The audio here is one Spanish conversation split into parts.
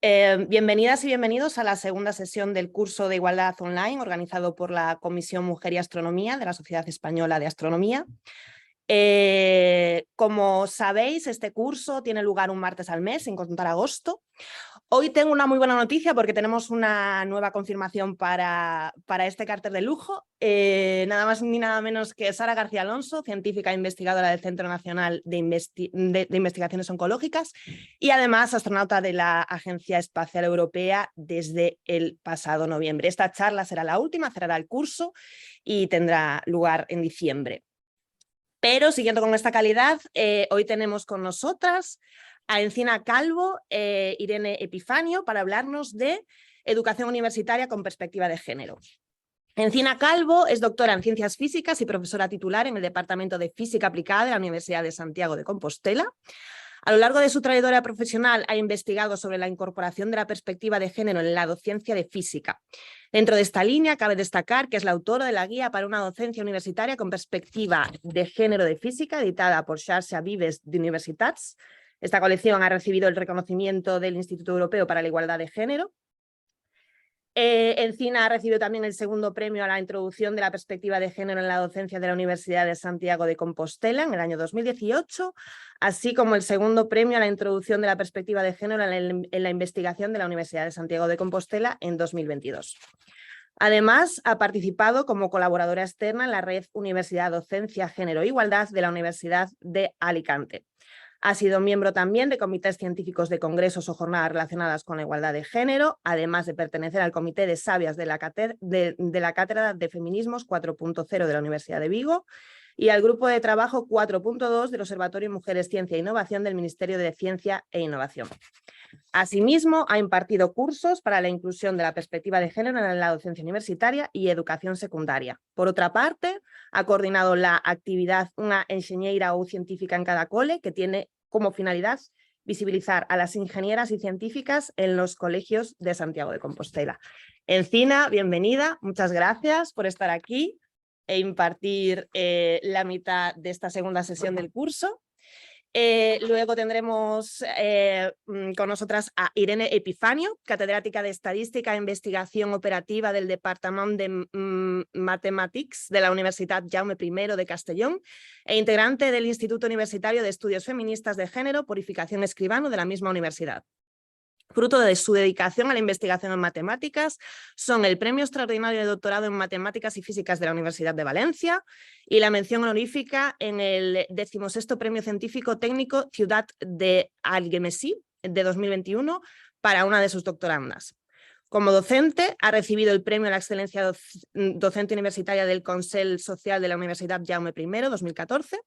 Bienvenidas y bienvenidos a la segunda sesión del curso de Igualdad Online organizado por la Comisión Mujer y Astronomía de la Sociedad Española de Astronomía. Como sabéis, este curso tiene lugar un martes al mes, sin contar agosto. Hoy tengo una muy buena noticia porque tenemos una nueva confirmación para este cartel de lujo. Nada más ni nada menos que Sara García Alonso, científica e investigadora del Centro Nacional de Investigaciones Oncológicas y además astronauta de la Agencia Espacial Europea desde el pasado noviembre. Esta charla será la última, cerrará el curso y tendrá lugar en diciembre. Pero siguiendo con esta calidad, hoy tenemos con nosotras a Encina Calvo, Irene Epifanio, para hablarnos de educación universitaria con perspectiva de género. Encina Calvo es doctora en Ciencias Físicas y profesora titular en el Departamento de Física Aplicada de la Universidad de Santiago de Compostela. A lo largo de su trayectoria profesional ha investigado sobre la incorporación de la perspectiva de género en la docencia de física. Dentro de esta línea cabe destacar que es la autora de la Guía para una docencia universitaria con perspectiva de género de física, editada por Xarxa Vives d'Universitats. Esta colección ha recibido el reconocimiento del Instituto Europeo para la Igualdad de Género. Encina ha recibido también el segundo premio a la introducción de la perspectiva de género en la docencia de la Universidad de Santiago de Compostela en el año 2018, así como el segundo premio a la introducción de la perspectiva de género en la investigación de la Universidad de Santiago de Compostela en 2022. Además, ha participado como colaboradora externa en la red Universidad Docencia Género e Igualdad de la Universidad de Alicante. Ha sido miembro también de comités científicos de congresos o jornadas relacionadas con la igualdad de género, además de pertenecer al comité de sabias de la Cátedra de Feminismos 4.0 de la Universidad de Vigo y al grupo de trabajo 4.2 del Observatorio Mujeres, Ciencia e Innovación del Ministerio de Ciencia e Innovación. Asimismo, ha impartido cursos para la inclusión de la perspectiva de género en la docencia universitaria y educación secundaria. Por otra parte, ha coordinado la actividad Una enxeñeira ou científica en cada cole, que tiene como finalidad visibilizar a las ingenieras y científicas en los colegios de Santiago de Compostela. Encina, bienvenida, muchas gracias por estar aquí e impartir la mitad de esta segunda sesión del curso. Luego tendremos con nosotras a Irene Epifanio, catedrática de Estadística e Investigación Operativa del Departament de Mathematics de la Universitat Jaume I de Castellón e integrante del Instituto Universitario de Estudios Feministas de Género, Purificación Escribano de la misma universidad. Fruto de su dedicación a la investigación en matemáticas son el Premio Extraordinario de Doctorado en Matemáticas y Físicas de la Universidad de Valencia y la mención honorífica en el 16º Premio Científico Técnico Ciudad de Algemesí de 2021 para una de sus doctorandas. Como docente, ha recibido el Premio a la Excelencia Docente Universitaria del Consell Social de la Universidad Jaume I 2014.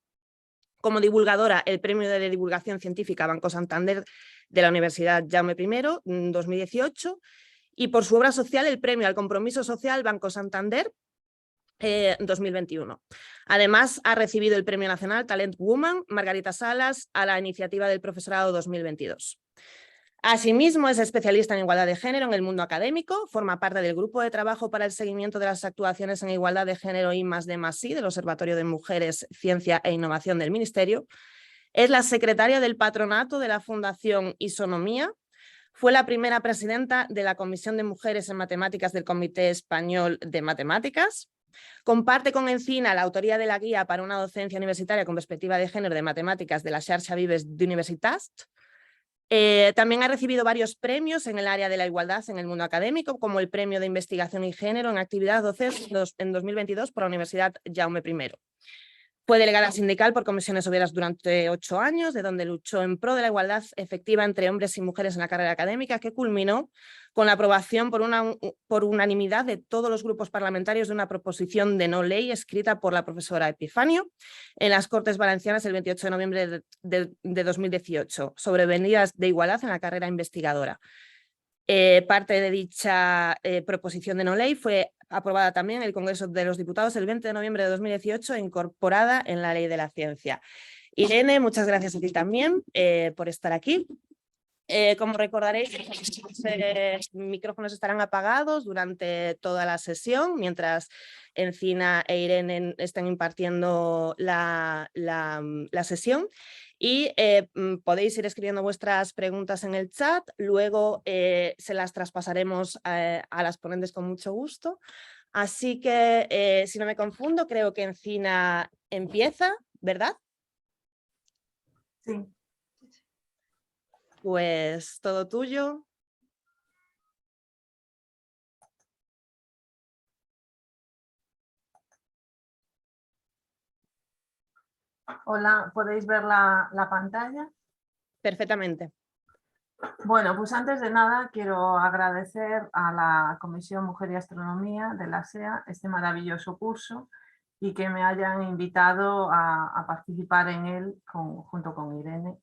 Como divulgadora, el Premio de Divulgación Científica Banco Santander de la Universidad Jaume I 2018 y por su obra social el Premio al Compromiso Social Banco Santander 2021. Además, ha recibido el Premio Nacional Talent Woman Margarita Salas a la iniciativa del profesorado 2022. Asimismo, es especialista en igualdad de género en el mundo académico, forma parte del grupo de trabajo para el seguimiento de las actuaciones en igualdad de género I+D+I del Observatorio de Mujeres, Ciencia e Innovación del Ministerio. Es la secretaria del patronato de la Fundación Isonomía. Fue la primera presidenta de la Comisión de Mujeres en Matemáticas del Comité Español de Matemáticas. Comparte con Encina la autoría de la Guía para una docencia universitaria con perspectiva de género de matemáticas de la Xarxa Vives d'Universitats. También ha recibido varios premios en el área de la igualdad en el mundo académico, como el Premio de Investigación y Género en Actividad Docente en 2022 por la Universidad Jaume I. Fue delegada sindical por comisiones obreras durante 8 años, de donde luchó en pro de la igualdad efectiva entre hombres y mujeres en la carrera académica, que culminó con la aprobación por unanimidad de todos los grupos parlamentarios de una proposición de no ley escrita por la profesora Epifanio en las Cortes Valencianas el 28 de noviembre de 2018 sobre medidas de igualdad en la carrera investigadora. Parte de dicha proposición de no ley fue aprobada también en el Congreso de los Diputados el 20 de noviembre de 2018 e incorporada en la Ley de la Ciencia. Irene, muchas gracias a ti también por estar aquí. Como recordaréis, los micrófonos estarán apagados durante toda la sesión, mientras Encina e Irene están impartiendo la sesión. Y podéis ir escribiendo vuestras preguntas en el chat, luego se las traspasaremos a las ponentes con mucho gusto. Así que, si no me confundo, creo que Encina empieza, ¿verdad? Sí. Pues todo tuyo. Hola, ¿podéis ver la pantalla? Perfectamente. Bueno, pues antes de nada quiero agradecer a la Comisión Mujer y Astronomía de la SEA este maravilloso curso y que me hayan invitado a participar en él junto con Irene,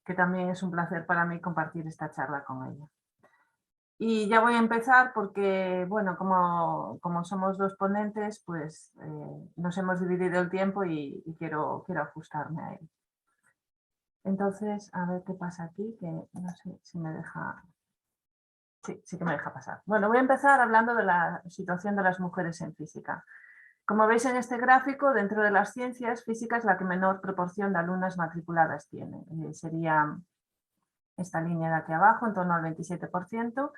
que también es un placer para mí compartir esta charla con ella. Y ya voy a empezar porque, bueno, como somos dos ponentes, pues nos hemos dividido el tiempo y quiero ajustarme a él. Entonces, a ver qué pasa aquí, que no sé si me deja... Sí que me deja pasar. Bueno, voy a empezar hablando de la situación de las mujeres en física. Como veis en este gráfico, dentro de las ciencias, física es la que menor proporción de alumnas matriculadas tiene. Sería esta línea de aquí abajo, en torno al 27%,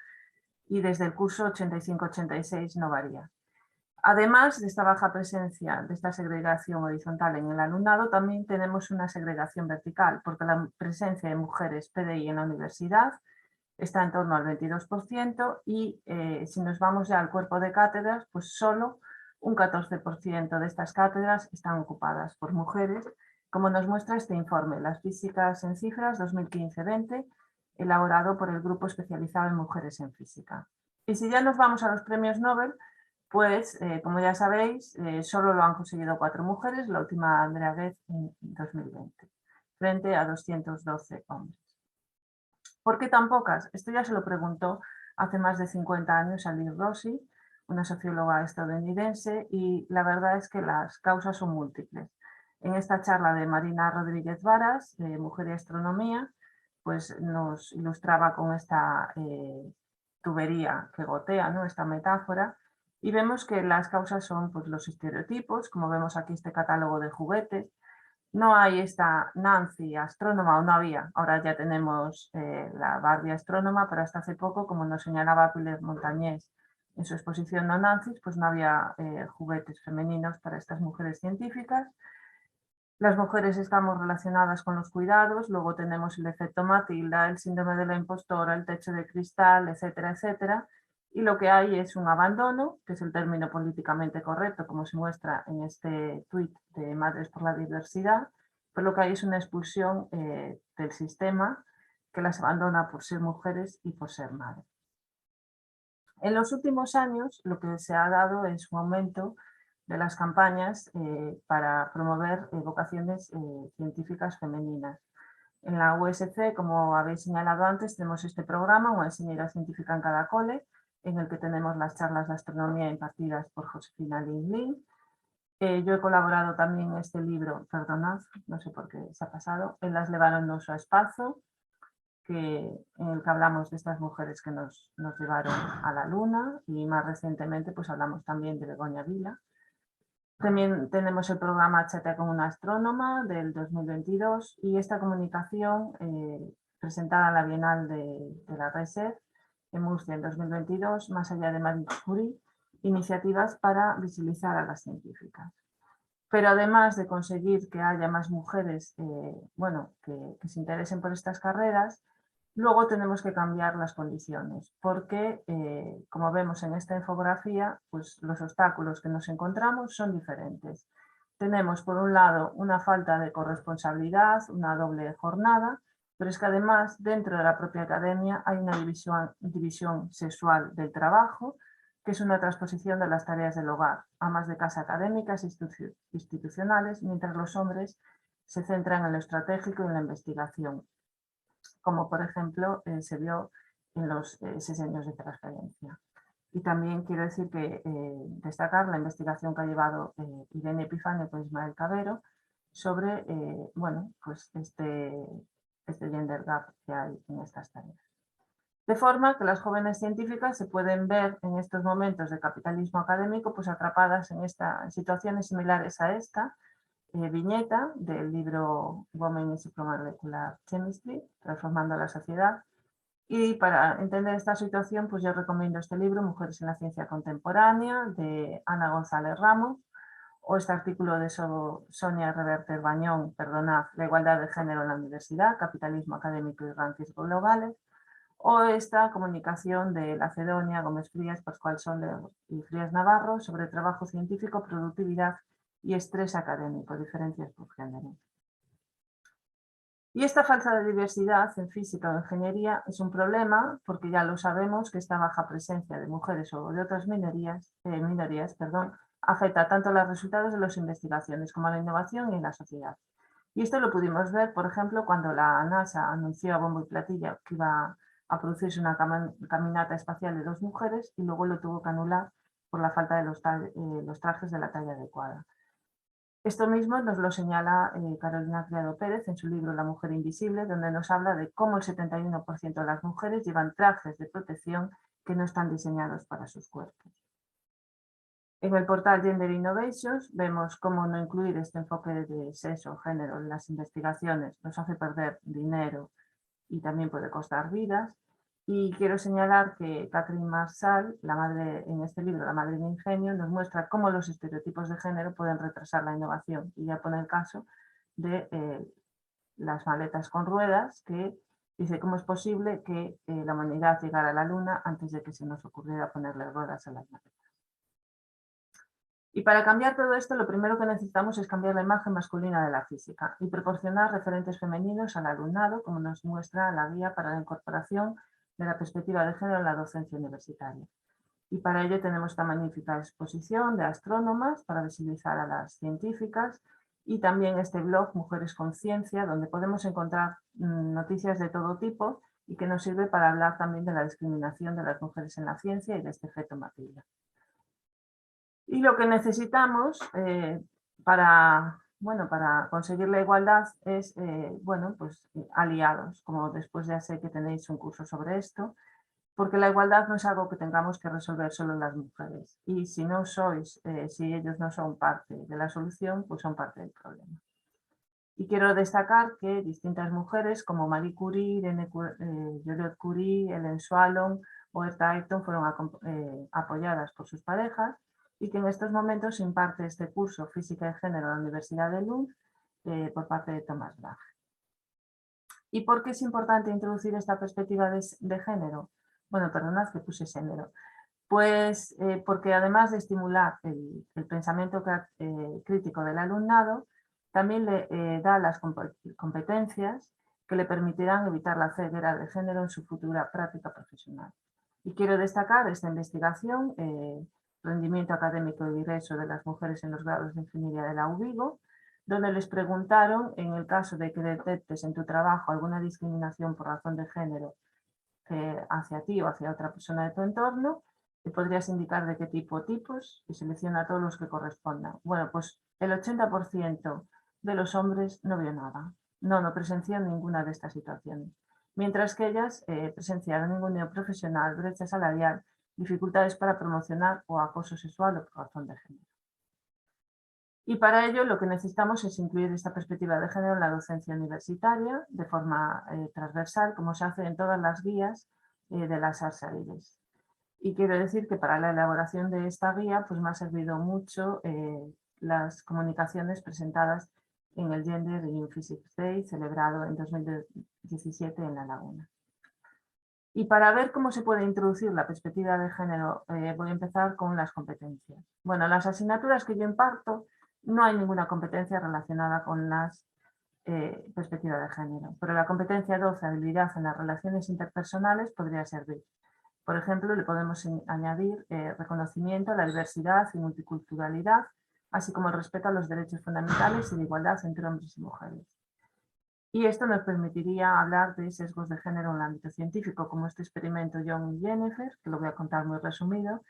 y desde el curso 85-86 no varía. Además de esta baja presencia de esta segregación horizontal en el alumnado, también tenemos una segregación vertical, porque la presencia de mujeres PDI en la universidad está en torno al 22% y si nos vamos ya al cuerpo de cátedras, pues solo un 14% de estas cátedras están ocupadas por mujeres, como nos muestra este informe, Las físicas en cifras 2015-20, elaborado por el grupo especializado en mujeres en física. Y si ya nos vamos a los premios Nobel, pues como ya sabéis, solo lo han conseguido 4 mujeres, la última Andrea Ghez en 2020, frente a 212 hombres. ¿Por qué tan pocas? Esto ya se lo preguntó hace más de 50 años a Liz Rossi, una socióloga estadounidense, y la verdad es que las causas son múltiples. En esta charla de Marina Rodríguez Varas, de Mujer y Astronomía, pues nos ilustraba con esta tubería que gotea, ¿no? Esta metáfora, y vemos que las causas son pues, los estereotipos, como vemos aquí este catálogo de juguetes. No hay esta Nancy astrónoma, o no había, ahora ya tenemos la Barbie astrónoma, pero hasta hace poco, como nos señalaba Pilar Montañés en su exposición No Nancy, pues no había juguetes femeninos para estas mujeres científicas. Las mujeres estamos relacionadas con los cuidados, luego tenemos el efecto Matilda, el síndrome de la impostora, el techo de cristal, etcétera, etcétera. Y lo que hay es un abandono, que es el término políticamente correcto, como se muestra en este tuit de Madres por la Diversidad, pero lo que hay es una expulsión del sistema que las abandona por ser mujeres y por ser madres. En los últimos años lo que se ha dado es un aumento de las campañas para promover vocaciones científicas femeninas. En la USC, como habéis señalado antes, tenemos este programa, una ingeniera científica en cada cole, en el que tenemos las charlas de astronomía impartidas por Josefina Lin. Yo he colaborado también en este libro, perdonad, no sé por qué se ha pasado, en Las llevaron no a espacio, en el que hablamos de estas mujeres que nos llevaron a la luna, y más recientemente pues hablamos también de Begoña Vila. También tenemos el programa Chate con una astrónoma del 2022 y esta comunicación presentada en la Bienal de la RESED en Murcia en 2022, más allá de Marie Curie, iniciativas para visibilizar a las científicas. Pero además de conseguir que haya más mujeres que se interesen por estas carreras, luego tenemos que cambiar las condiciones, porque como vemos en esta infografía, pues los obstáculos que nos encontramos son diferentes. Tenemos por un lado una falta de corresponsabilidad, una doble jornada, pero es que además dentro de la propia academia hay una división sexual del trabajo, que es una transposición de las tareas del hogar, amas de casa académicas e institucionales, mientras los hombres se centran en lo estratégico y en la investigación, como por ejemplo se vio en los 6 años de transferencia. Y también quiero decir que destacar la investigación que ha llevado Irene Epifanio con Ismael Cabero sobre pues este este gender gap que hay en estas tareas. De forma que las jóvenes científicas se pueden ver en estos momentos de capitalismo académico pues atrapadas en situaciones similares a esta viñeta del libro Women in Supramolecular Chemistry, Transformando la Sociedad. Y para entender esta situación, pues yo recomiendo este libro, Mujeres en la Ciencia Contemporánea, de Ana González Ramos, o este artículo de Sonia Reverter Bañón, La igualdad de género en la universidad, capitalismo académico y rankings globales, o esta comunicación de Lacedonia, Gómez Frías, Pascual Soler y Frías Navarro sobre trabajo científico, productividad y estrés académico, diferencias por género. Y esta falta de diversidad en física o ingeniería es un problema porque ya lo sabemos que esta baja presencia de mujeres o de otras minorías afecta tanto a los resultados de las investigaciones como a la innovación y en la sociedad. Y esto lo pudimos ver, por ejemplo, cuando la NASA anunció a bombo y platillo que iba a producirse una caminata espacial de 2 mujeres y luego lo tuvo que anular por la falta de los trajes de la talla adecuada. Esto mismo nos lo señala Carolina Criado Pérez en su libro La mujer invisible, donde nos habla de cómo el 71% de las mujeres llevan trajes de protección que no están diseñados para sus cuerpos. En el portal Gender Innovations vemos cómo no incluir este enfoque de sexo o género en las investigaciones nos hace perder dinero y también puede costar vidas. Y quiero señalar que Catherine Marshall, la madre en este libro, La madre de ingenio, nos muestra cómo los estereotipos de género pueden retrasar la innovación. Y ya pone el caso de las maletas con ruedas, que dice cómo es posible que la humanidad llegara a la luna antes de que se nos ocurriera ponerle ruedas a las maletas. Y para cambiar todo esto, lo primero que necesitamos es cambiar la imagen masculina de la física y proporcionar referentes femeninos al alumnado, como nos muestra la guía para la incorporación de la perspectiva de género en la docencia universitaria. Y para ello tenemos esta magnífica exposición de astrónomas para visibilizar a las científicas y también este blog Mujeres con Ciencia, donde podemos encontrar noticias de todo tipo y que nos sirve para hablar también de la discriminación de las mujeres en la ciencia y de este efecto Matilda. Y lo que necesitamos para conseguir la igualdad es aliados, como después ya sé que tenéis un curso sobre esto, porque la igualdad no es algo que tengamos que resolver solo las mujeres. Y si no si ellos no son parte de la solución, pues son parte del problema. Y quiero destacar que distintas mujeres como Marie Curie, Joliot Curie, Ellen Swallow o Herta Ayrton fueron apoyadas por sus parejas y que en estos momentos se imparte este curso Física de Género en la Universidad de Lund por parte de Thomas Bach. ¿Y por qué es importante introducir esta perspectiva de género? Bueno, perdonad que puse género. Pues porque además de estimular el pensamiento crítico del alumnado, también le da las competencias que le permitirán evitar la ceguera de género en su futura práctica profesional. Y quiero destacar esta investigación, Rendimiento académico y ingreso de las mujeres en los grados de ingeniería de la UVigo, donde les preguntaron, en el caso de que detectes en tu trabajo alguna discriminación por razón de género hacia ti o hacia otra persona de tu entorno, te podrías indicar de qué tipo o tipos y selecciona todos los que correspondan. Bueno, pues el 80% de los hombres no vio nada, no presenció ninguna de estas situaciones, mientras que ellas presenciaron ninguneo profesional, brecha salarial, dificultades para promocionar o acoso sexual o por razón de género. Y para ello lo que necesitamos es incluir esta perspectiva de género en la docencia universitaria de forma transversal, como se hace en todas las guías de las ARSAIDES. Y quiero decir que para la elaboración de esta guía pues me ha servido mucho las comunicaciones presentadas en el Gender in Physics Day celebrado en 2017 en La Laguna. Y para ver cómo se puede introducir la perspectiva de género, voy a empezar con las competencias. Bueno, las asignaturas que yo imparto no hay ninguna competencia relacionada con las perspectivas de género, pero la competencia 12, habilidad en las relaciones interpersonales, podría servir. Por ejemplo, le podemos añadir reconocimiento a la diversidad y multiculturalidad, así como el respeto a los derechos fundamentales y la igualdad entre hombres y mujeres. Y esto nos permitiría hablar de sesgos de género en el ámbito científico, como este experimento John y Jennifer, que lo voy a contar muy resumido,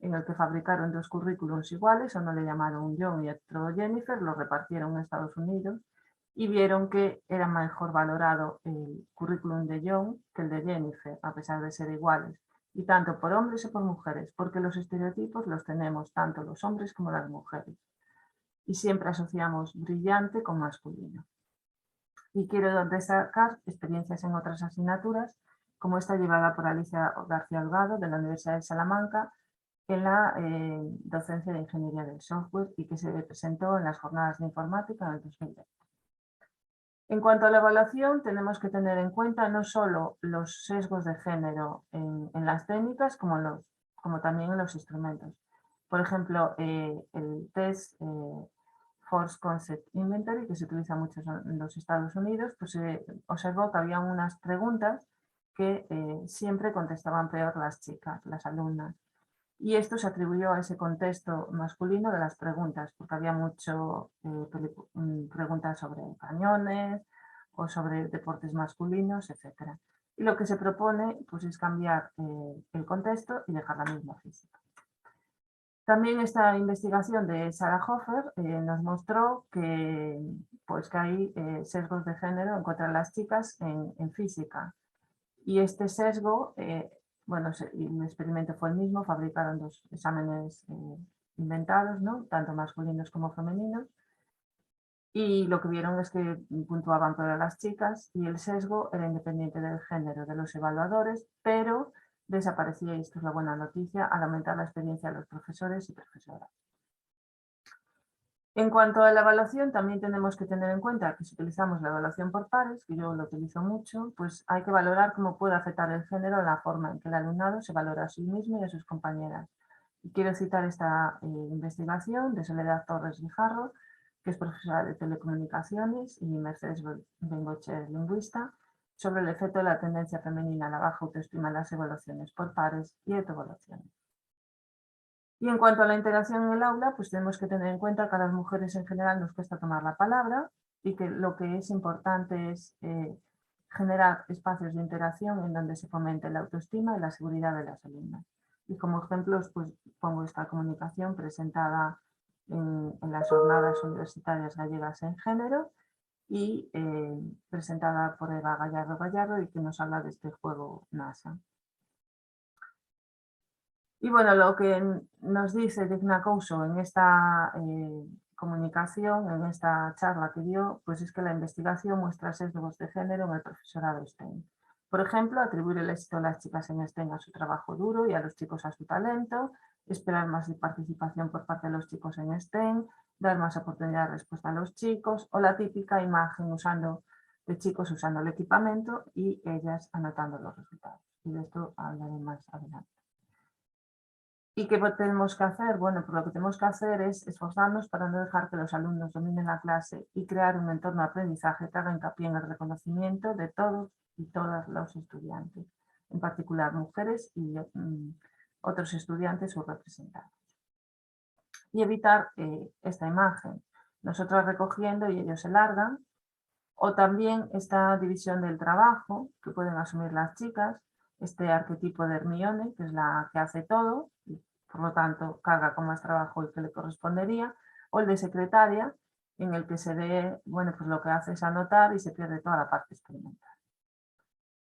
en el que fabricaron 2 currículums iguales, uno le llamaron John y otro Jennifer, lo repartieron en Estados Unidos, y vieron que era mejor valorado el currículum de John que el de Jennifer, a pesar de ser iguales, y tanto por hombres y por mujeres, porque los estereotipos los tenemos tanto los hombres como las mujeres, y siempre asociamos brillante con masculino. Y quiero destacar experiencias en otras asignaturas, como esta llevada por Alicia García Holgado de la Universidad de Salamanca en la docencia de Ingeniería del Software y que se presentó en las jornadas de informática en el 2020. En cuanto a la evaluación, tenemos que tener en cuenta no solo los sesgos de género en las técnicas, como también en los instrumentos. Por ejemplo, el test Force Concept Inventory, que se utiliza mucho en los Estados Unidos, pues se observó que había unas preguntas que siempre contestaban peor las chicas, las alumnas. Y esto se atribuyó a ese contexto masculino de las preguntas, porque había mucho preguntas sobre cañones o sobre deportes masculinos, etc. Y lo que se propone pues, es cambiar el contexto y dejar la misma física. También esta investigación de Sarah Hofer nos mostró que, pues, que hay sesgos de género en contra de las chicas en física. Y este sesgo, bueno, el experimento fue el mismo, fabricaron dos exámenes inventados, ¿no? Tanto masculinos como femeninos, y lo que vieron es que puntuaban peor a las chicas y el sesgo era independiente del género de los evaluadores, pero desaparecía, y esto es la buena noticia, al aumentar la experiencia de los profesores y profesoras. En cuanto a la evaluación, también tenemos que tener en cuenta que si utilizamos la evaluación por pares, que yo lo utilizo mucho, pues hay que valorar cómo puede afectar el género en la forma en que el alumnado se valora a sí mismo y a sus compañeras. Y quiero citar esta investigación de Soledad Torres Guijarro, que es profesora de telecomunicaciones, y Mercedes Bengocher, lingüista, sobre el efecto de la tendencia femenina a la baja autoestima en las evaluaciones por pares y autoevaluaciones. Y en cuanto a la interacción en el aula, pues tenemos que tener en cuenta que a las mujeres en general nos cuesta tomar la palabra y que lo que es importante es generar espacios de interacción en donde se fomente la autoestima y la seguridad de las alumnas. Y como ejemplos, pues pongo esta comunicación presentada en las jornadas universitarias gallegas en género y presentada por Eva Gallardo y que nos habla de este juego NASA. Y bueno, lo que nos dice Digna Couso en esta comunicación, en esta charla que dio, pues es que la investigación muestra sesgos de género en el profesorado STEM. Por ejemplo, atribuir el éxito a las chicas en STEM a su trabajo duro y a los chicos a su talento, esperar más de participación por parte de los chicos en STEM, dar más oportunidad de respuesta a los chicos, o la típica imagen de chicos usando el equipamiento y ellas anotando los resultados. Y de esto hablaré más adelante. ¿Y qué tenemos que hacer? Bueno, pues lo que tenemos que hacer es esforzarnos para no dejar que los alumnos dominen la clase y crear un entorno de aprendizaje que haga hincapié en el reconocimiento de todos y todas los estudiantes, en particular mujeres y otros estudiantes subrepresentados. Y evitar esta imagen, nosotros recogiendo y ellos se largan, o también esta división del trabajo que pueden asumir las chicas, este arquetipo de Hermione, que es la que hace todo, y por lo tanto carga con más trabajo el que le correspondería, o el de secretaria, en el que se ve, bueno, pues lo que hace es anotar y se pierde toda la parte experimental.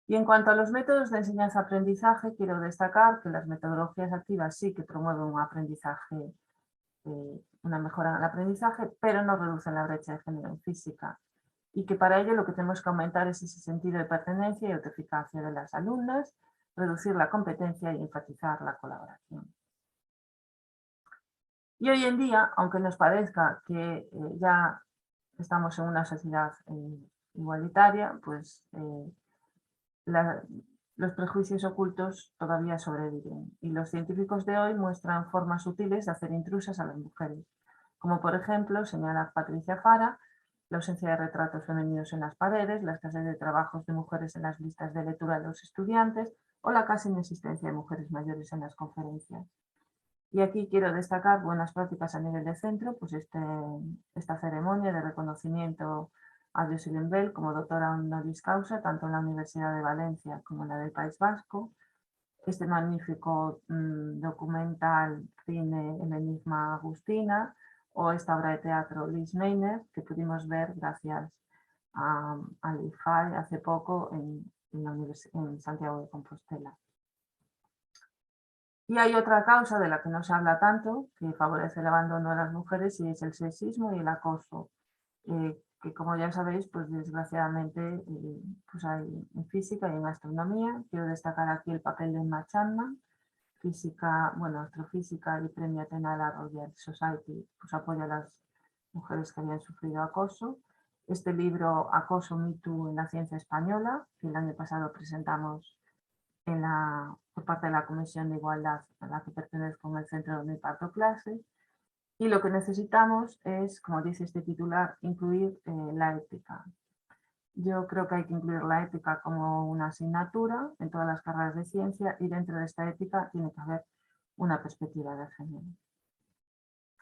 Y en cuanto a los métodos de enseñanza-aprendizaje, quiero destacar que las metodologías activas sí que promueven un aprendizaje, una mejora en el aprendizaje, pero no reducen la brecha de género en física. Y que para ello lo que tenemos que aumentar es ese sentido de pertenencia y autoeficacia de las alumnas, reducir la competencia y enfatizar la colaboración. Y hoy en día, aunque nos parezca que ya estamos en una sociedad igualitaria, pues los prejuicios ocultos todavía sobreviven. Y los científicos de hoy muestran formas sutiles de hacer intrusas a las mujeres, como por ejemplo, señala Patricia Fara, la ausencia de retratos femeninos en las paredes, la escasez de trabajos de mujeres en las listas de lectura de los estudiantes o la casi inexistencia de mujeres mayores en las conferencias. Y aquí quiero destacar buenas prácticas a nivel de centro, pues esta ceremonia de reconocimiento a Jocelyn Bell como doctora honoris causa, tanto en la Universidad de Valencia como en la del País Vasco, este magnífico documental cine El enigma Agustina, o esta obra de teatro Liz Meiner, que pudimos ver gracias al IFAI hace poco en Santiago de Compostela. Y hay otra causa de la que no se habla tanto, que favorece el abandono de las mujeres, y es el sexismo y el acoso, que como ya sabéis, pues desgraciadamente pues hay en física y en astronomía. Quiero destacar aquí el papel de Emma Chapman, astrofísica y premio Athena de la Royal Society, pues apoya a las mujeres que habían sufrido acoso. Este libro, Acoso, Me Too en la ciencia española, que el año pasado presentamos por parte de la Comisión de Igualdad a la que pertenezco en el Centro de mi Parto Clase. Y lo que necesitamos es, como dice este titular, incluir la ética. Yo creo que hay que incluir la ética como una asignatura en todas las carreras de ciencia, y dentro de esta ética tiene que haber una perspectiva de género.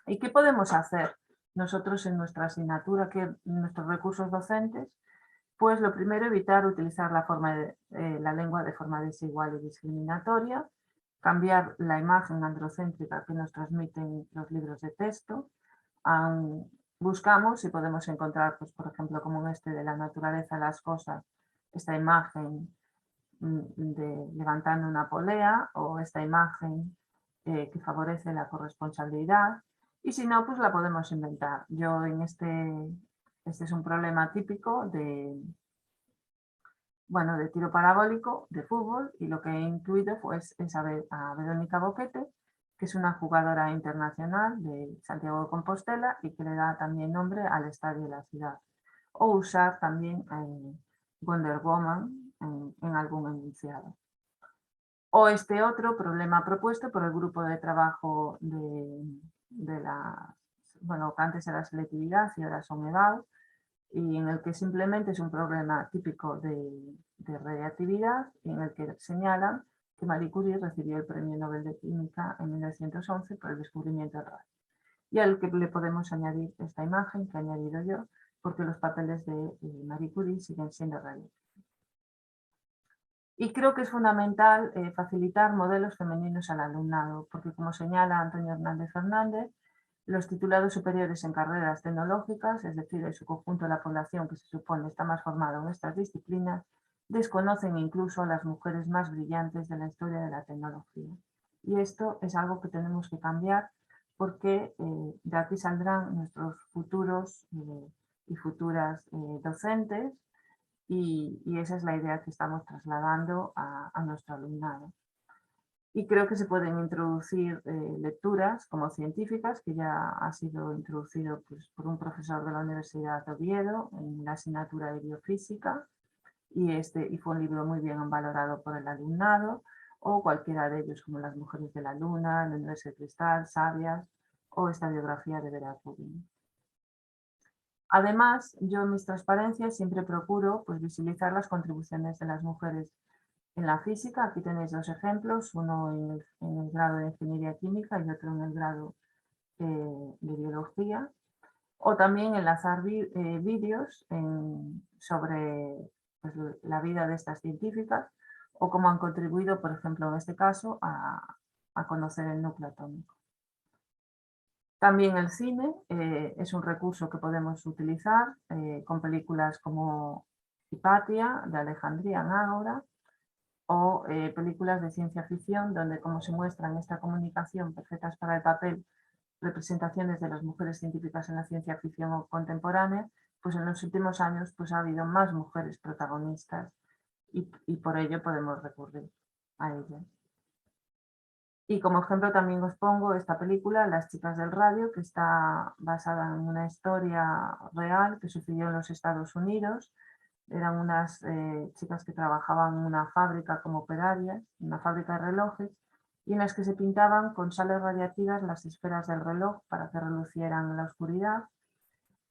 ¿Y qué podemos hacer nosotros en nuestra asignatura, en nuestros recursos docentes? Pues lo primero, evitar utilizar la lengua de forma desigual y discriminatoria, cambiar la imagen androcéntrica que nos transmiten los libros de texto. Buscamos si podemos encontrar, pues, por ejemplo, como en este de la naturaleza de las cosas, esta imagen de levantando una polea, o esta imagen que favorece la corresponsabilidad, y si no, pues la podemos inventar. Yo en este es un problema típico de tiro parabólico, de fútbol, y lo que he incluido pues, es a Verónica Boquete, que es una jugadora internacional de Santiago de Compostela y que le da también nombre al estadio de la ciudad. O usar también Wonder Woman en algún enunciado. O este otro problema propuesto por el grupo de trabajo que antes era selectividad y ahora son EVAL, y en el que simplemente es un problema típico de radiactividad, y en el que señalan que Marie Curie recibió el Premio Nobel de Química en 1911 por el descubrimiento del radio. Y al que le podemos añadir esta imagen que he añadido yo, porque los papeles de Marie Curie siguen siendo radiactivos. Y creo que es fundamental facilitar modelos femeninos al alumnado, porque como señala Antonio Hernández Fernández, los titulados superiores en carreras tecnológicas, es decir, en su conjunto la población que se supone está más formada en estas disciplinas, desconocen incluso a las mujeres más brillantes de la historia de la tecnología. Y esto es algo que tenemos que cambiar, porque de aquí saldrán nuestros futuros y futuras docentes, y esa es la idea que estamos trasladando a nuestro alumnado. Y creo que se pueden introducir lecturas como científicas, que ya ha sido introducido pues, por un profesor de la Universidad de Oviedo en la asignatura de biofísica, y fue un libro muy bien valorado por el alumnado, o cualquiera de ellos como Las mujeres de la luna, El universo de cristal, Sabias, o esta biografía de Vera Rubin. Además, yo en mis transparencias siempre procuro pues, visibilizar las contribuciones de las mujeres en la física. Aquí tenéis dos ejemplos, uno en el grado de Ingeniería Química y otro en el grado de Biología. O también enlazar vídeos sobre pues, la vida de estas científicas, o cómo han contribuido, por ejemplo, en este caso, a conocer el núcleo atómico. También el cine es un recurso que podemos utilizar con películas como Hipatia, de Alejandría en Ágora, o películas de ciencia ficción, donde como se muestra en esta comunicación perfectas para el papel, representaciones de las mujeres científicas en la ciencia ficción contemporánea, pues en los últimos años pues, ha habido más mujeres protagonistas, y por ello podemos recurrir a ellas. Y como ejemplo también os pongo esta película, Las chicas del radio, que está basada en una historia real que sucedió en los Estados Unidos. Eran unas chicas que trabajaban en una fábrica como operarias, una fábrica de relojes, y en las que se pintaban con sales radiactivas las esferas del reloj para que relucieran en la oscuridad.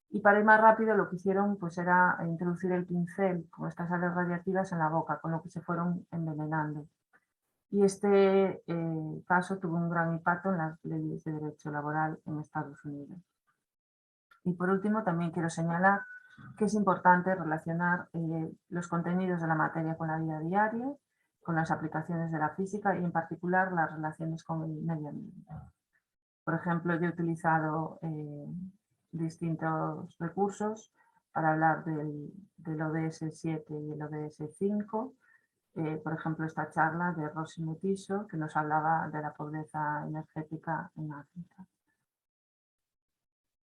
Y para ir más rápido lo que hicieron pues, era introducir el pincel con estas sales radiactivas en la boca, con lo que se fueron envenenando. Y este caso tuvo un gran impacto en las leyes de derecho laboral en Estados Unidos. Y por último, también quiero señalar que es importante relacionar los contenidos de la materia con la vida diaria, con las aplicaciones de la física y en particular las relaciones con el medio ambiente. Por ejemplo, yo he utilizado distintos recursos para hablar del ODS 7 y el ODS 5. Por ejemplo, esta charla de Rosy Mutiso, que nos hablaba de la pobreza energética en África.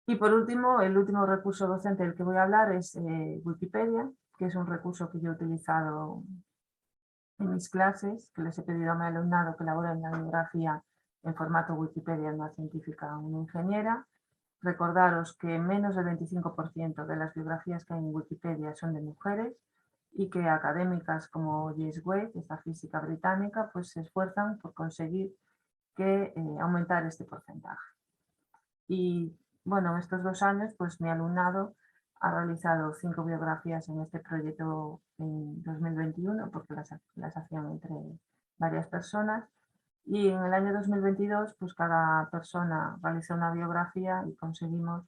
Y por último, el último recurso docente del que voy a hablar es Wikipedia, que es un recurso que yo he utilizado en mis clases, que les he pedido a mi alumnado que elabore una biografía en formato Wikipedia, una científica o una ingeniera. Recordaros que menos del 25% de las biografías que hay en Wikipedia son de mujeres y que académicas como James Wade, esta física británica, pues se esfuerzan por conseguir aumentar este porcentaje. Y bueno, en estos 2 años, pues mi alumnado ha realizado 5 biografías en este proyecto en 2021, porque las hacían entre varias personas. Y en el año 2022, pues cada persona realizó una biografía y conseguimos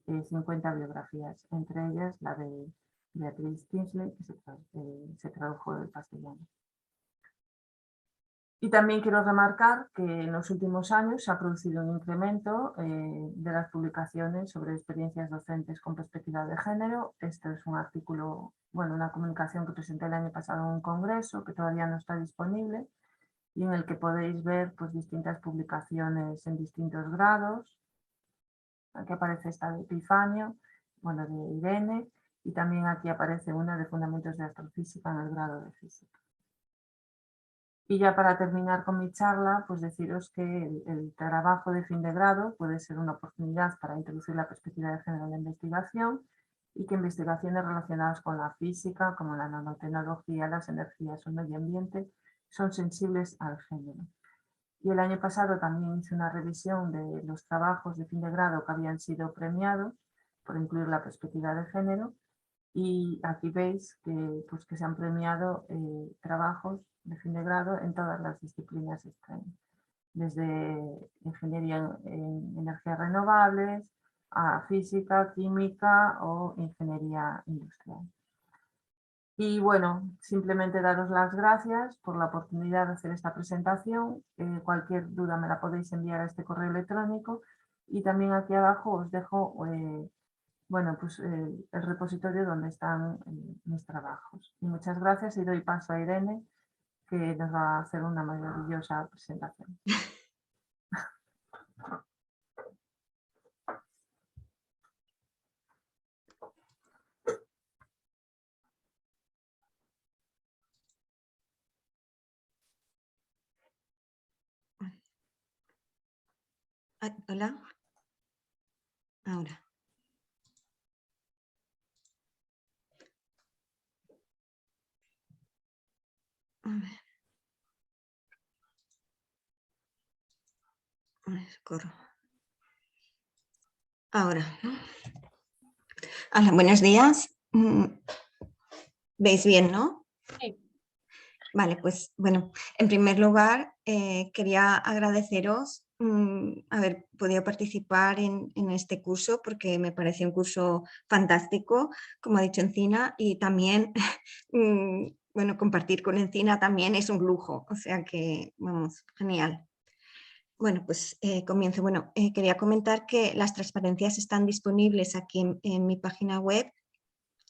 50 biografías, entre ellas la de Beatriz Tinsley, que se tradujo del castellano. Y también quiero remarcar que en los últimos años se ha producido un incremento de las publicaciones sobre experiencias docentes con perspectiva de género. Este es un artículo, bueno, una comunicación que presenté el año pasado en un congreso que todavía no está disponible y en el que podéis ver pues, distintas publicaciones en distintos grados. Aquí aparece esta de Epifanio, bueno, de Irene, y también aquí aparece una de Fundamentos de Astrofísica en el grado de Física. Y ya para terminar con mi charla, pues deciros que el trabajo de fin de grado puede ser una oportunidad para introducir la perspectiva de género en la investigación y que investigaciones relacionadas con la física, como la nanotecnología, las energías o el medio ambiente, son sensibles al género. Y el año pasado también hice una revisión de los trabajos de fin de grado que habían sido premiados por incluir la perspectiva de género. Y aquí veis que, pues, que se han premiado trabajos de fin de grado en todas las disciplinas STEM, desde ingeniería en energías renovables a física, química o ingeniería industrial. Y bueno, simplemente daros las gracias por la oportunidad de hacer esta presentación. Cualquier duda me la podéis enviar a este correo electrónico y también aquí abajo os dejo bueno, pues el repositorio donde están mis trabajos. Y muchas gracias y doy paso a Irene, que nos va a hacer una maravillosa presentación. Hola. Ahora. A ver, corro. Ahora, ¿no? Hola, buenos días. ¿Veis bien, no? Sí. Vale, pues bueno, en primer lugar quería agradeceros haber podido participar en este curso porque me parece un curso fantástico, como ha dicho Encina, y también, bueno, compartir con Encina también es un lujo, o sea que, vamos, genial. Bueno, pues comienzo. Bueno, quería comentar que las transparencias están disponibles aquí en mi página web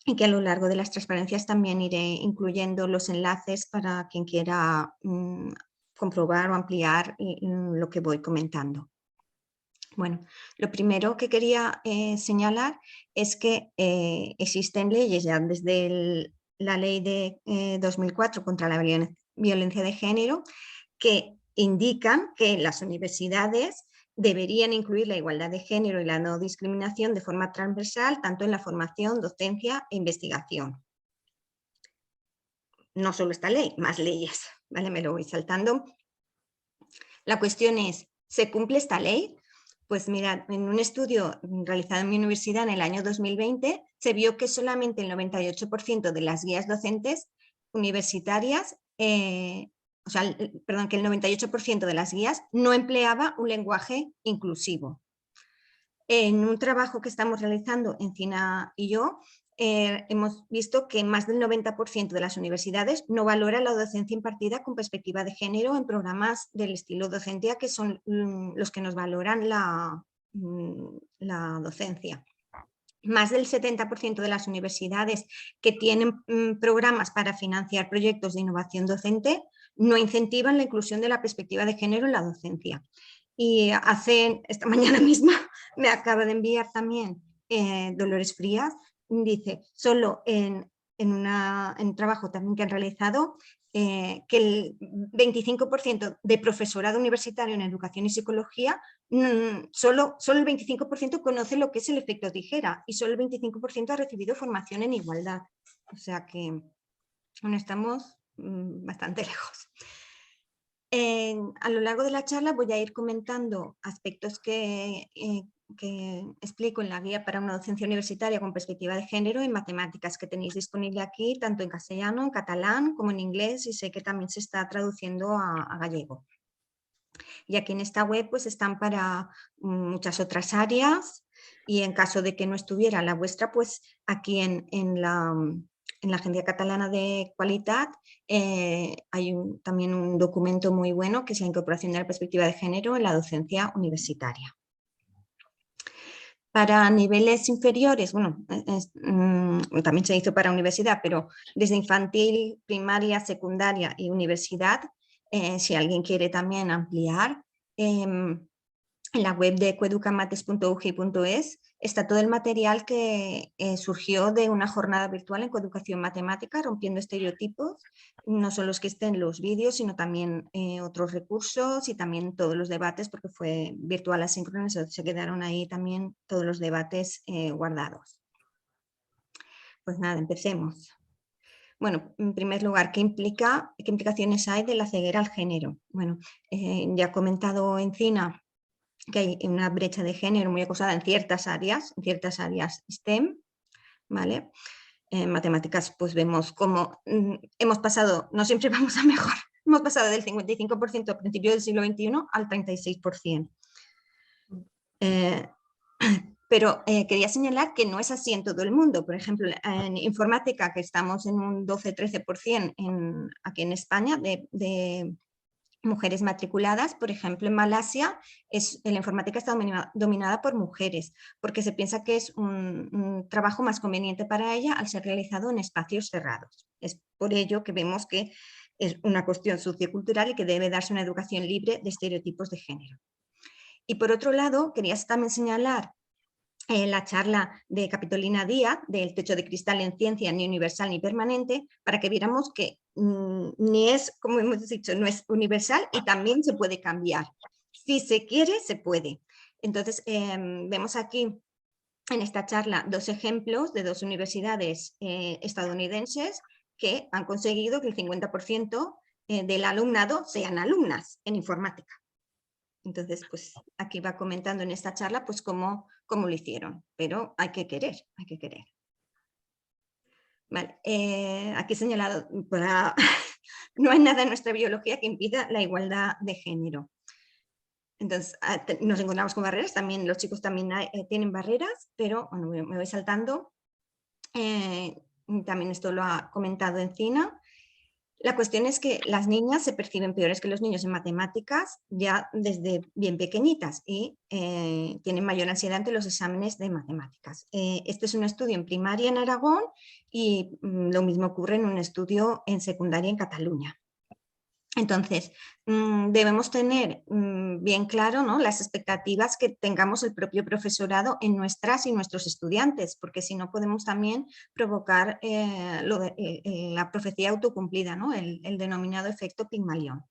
y que a lo largo de las transparencias también iré incluyendo los enlaces para quien quiera comprobar o ampliar lo que voy comentando. Bueno, lo primero que quería señalar es que existen leyes ya desde la ley de 2004 contra la violencia de género que indican que las universidades deberían incluir la igualdad de género y la no discriminación de forma transversal, tanto en la formación, docencia e investigación. No solo esta ley, más leyes, ¿vale? Me lo voy saltando. La cuestión es, ¿se cumple esta ley? Pues mirad, en un estudio realizado en mi universidad en el año 2020, se vio que solamente el 98% de las guías docentes universitarias o sea, perdón, que el 98% de las guías no empleaba un lenguaje inclusivo. En un trabajo que estamos realizando Encina y yo, hemos visto que más del 90% de las universidades no valora la docencia impartida con perspectiva de género en programas del estilo docencia, que son los que nos valoran la docencia. más del 70% de las universidades que tienen programas para financiar proyectos de innovación docente no incentivan la inclusión de la perspectiva de género en la docencia. Y esta mañana misma me acaba de enviar también Dolores Frías, dice, solo en un trabajo también que han realizado, que el 25% de profesorado universitario en educación y psicología, solo el 25% conoce lo que es el efecto tijera y solo el 25% ha recibido formación en igualdad. O sea que bueno, estamos bastante lejos. A lo largo de la charla voy a ir comentando aspectos que explico en la guía para una docencia universitaria con perspectiva de género en matemáticas, que tenéis disponible aquí tanto en castellano, en catalán como en inglés, y sé que también se está traduciendo a gallego. Y aquí en esta web pues están para muchas otras áreas, y en caso de que no estuviera la vuestra, pues aquí en la Agencia Catalana de Qualitat hay también un documento muy bueno que es la incorporación de la perspectiva de género en la docencia universitaria. Para niveles inferiores, bueno, también se hizo para universidad, pero desde infantil, primaria, secundaria y universidad, si alguien quiere también ampliar, en la web de coeducamates.ugi.es está todo el material que surgió de una jornada virtual en coeducación matemática, rompiendo estereotipos, no solo los que estén los vídeos, sino también otros recursos y también todos los debates, porque fue virtual asíncrono, se quedaron ahí también todos los debates guardados. Pues nada, empecemos. Bueno, en primer lugar, ¿qué implicaciones hay de la ceguera al género? Bueno, ya ha comentado Encina que hay una brecha de género muy acusada en ciertas áreas STEM, ¿vale? En matemáticas pues vemos cómo hemos pasado, no siempre vamos a mejor, hemos pasado del 55% a principios del siglo XXI al 36%. Pero quería señalar que no es así en todo el mundo. Por ejemplo, en informática, que estamos en un 12-13% aquí en España de mujeres matriculadas, por ejemplo, en Malasia la informática está dominada por mujeres, porque se piensa que es un trabajo más conveniente para ella al ser realizado en espacios cerrados. Es por ello que vemos que es una cuestión sociocultural y que debe darse una educación libre de estereotipos de género. Y por otro lado, quería también señalar la charla de Capitolina Díaz, del techo de cristal en ciencia, ni universal ni permanente, para que viéramos que ni es, como hemos dicho, no es universal y también se puede cambiar. Si se quiere, se puede. Entonces, vemos aquí en esta charla dos ejemplos de dos universidades estadounidenses que han conseguido que el 50% del alumnado sean alumnas en informática. Entonces, pues aquí va comentando en esta charla pues cómo lo hicieron, pero hay que querer, hay que querer. Vale, aquí he señalado, no hay nada en nuestra biología que impida la igualdad de género. Entonces, nos encontramos con barreras, también los chicos también tienen barreras, pero bueno, me voy saltando. También esto lo ha comentado Encina. La cuestión es que las niñas se perciben peores que los niños en matemáticas ya desde bien pequeñitas y tienen mayor ansiedad ante los exámenes de matemáticas. Este es un estudio en primaria en Aragón y lo mismo ocurre en un estudio en secundaria en Cataluña. Entonces, debemos tener bien claro, ¿no?, las expectativas que tengamos el propio profesorado en nuestras y nuestros estudiantes, porque si no podemos también provocar la profecía autocumplida, ¿no?, el denominado efecto Pigmalión.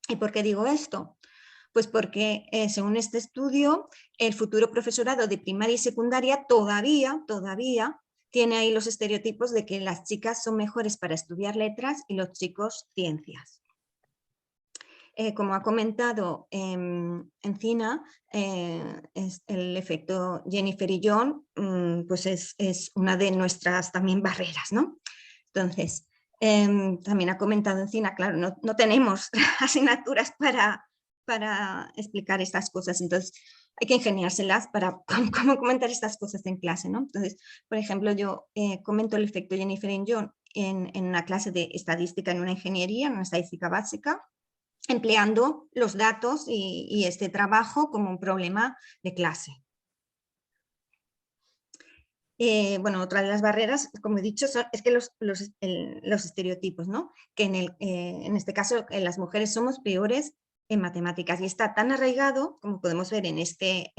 ¿Y por qué digo esto? Pues porque, según este estudio, el futuro profesorado de primaria y secundaria todavía tiene ahí los estereotipos de que las chicas son mejores para estudiar letras y los chicos ciencias. Como ha comentado Encina, el efecto Jennifer y John pues es una de nuestras también barreras, ¿no? Entonces, también ha comentado Encina, claro, no tenemos asignaturas para explicar estas cosas, entonces hay que ingeniárselas para cómo comentar estas cosas en clase, ¿no? Entonces, por ejemplo, yo comento el efecto Jennifer y John en una clase de estadística en una ingeniería, en una estadística básica, empleando los datos y este trabajo como un problema de clase. Bueno, otra de las barreras, como he dicho, es que los estereotipos, ¿no? Que en este caso las mujeres somos peores en matemáticas y está tan arraigado, como podemos ver en este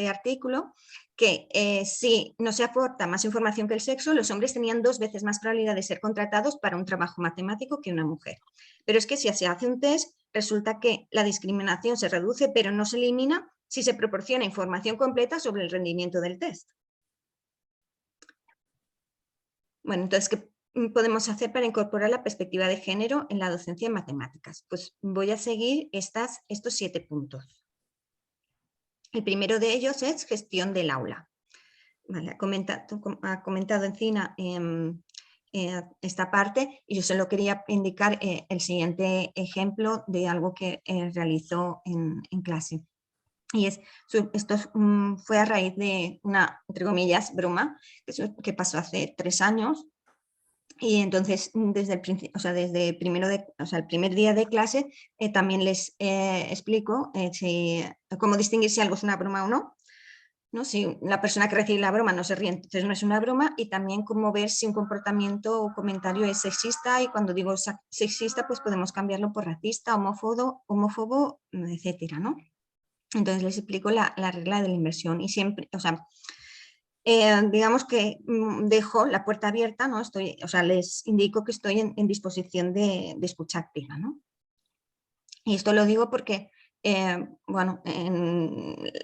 artículo, que si no se aporta más información que el sexo, los hombres tenían 2 veces más probabilidad de ser contratados para un trabajo matemático que una mujer. Pero es que si se hace un test, resulta que la discriminación se reduce, pero no se elimina si se proporciona información completa sobre el rendimiento del test. Bueno, entonces, ¿qué podemos hacer para incorporar la perspectiva de género en la docencia en matemáticas? Pues voy a seguir estos 7 puntos. El primero de ellos es gestión del aula. Vale, ha comentado Encina esta parte y yo solo quería indicar el siguiente ejemplo de algo que realizó en clase. Y esto fue a raíz de una, entre comillas, broma que pasó hace 3 años. Y entonces, desde el primer día de clase, también les explico cómo distinguir si algo es una broma o no, ¿no? Si la persona que recibe la broma no se ríe, entonces no es una broma, y también cómo ver si un comportamiento o comentario es sexista, y cuando digo sexista, pues podemos cambiarlo por racista, homófobo, etcétera, ¿no? Entonces les explico la regla de la inversión y siempre, digamos que dejo la puerta abierta, ¿no? Les indico que estoy en disposición de escucha activa, ¿no? Y esto lo digo porque, bueno,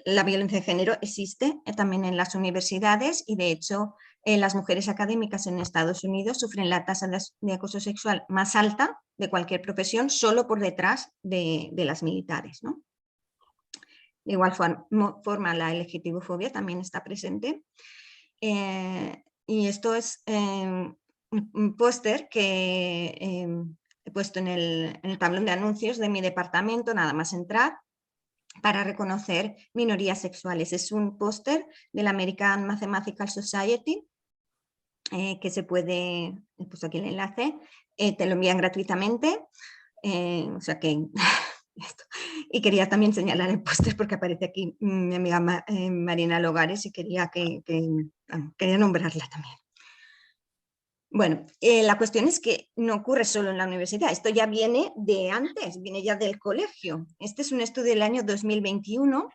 la violencia de género existe también en las universidades y, de hecho, las mujeres académicas en Estados Unidos sufren la tasa de acoso sexual más alta de cualquier profesión, solo por detrás de las militares, ¿no? De igual forma, la LGTBofobia también está presente. Y esto es un póster que he puesto en el tablón de anuncios de mi departamento, nada más entrar, para reconocer minorías sexuales. Es un póster del American Mathematical Society, que se puede, he puesto aquí el enlace, te lo envían gratuitamente, o sea que... Esto. Y quería también señalar el póster porque aparece aquí mi amiga Marina Logares y quería nombrarla también. Bueno, la cuestión es que no ocurre solo en la universidad, esto ya viene de antes, viene ya del colegio. Este es un estudio del año 2021,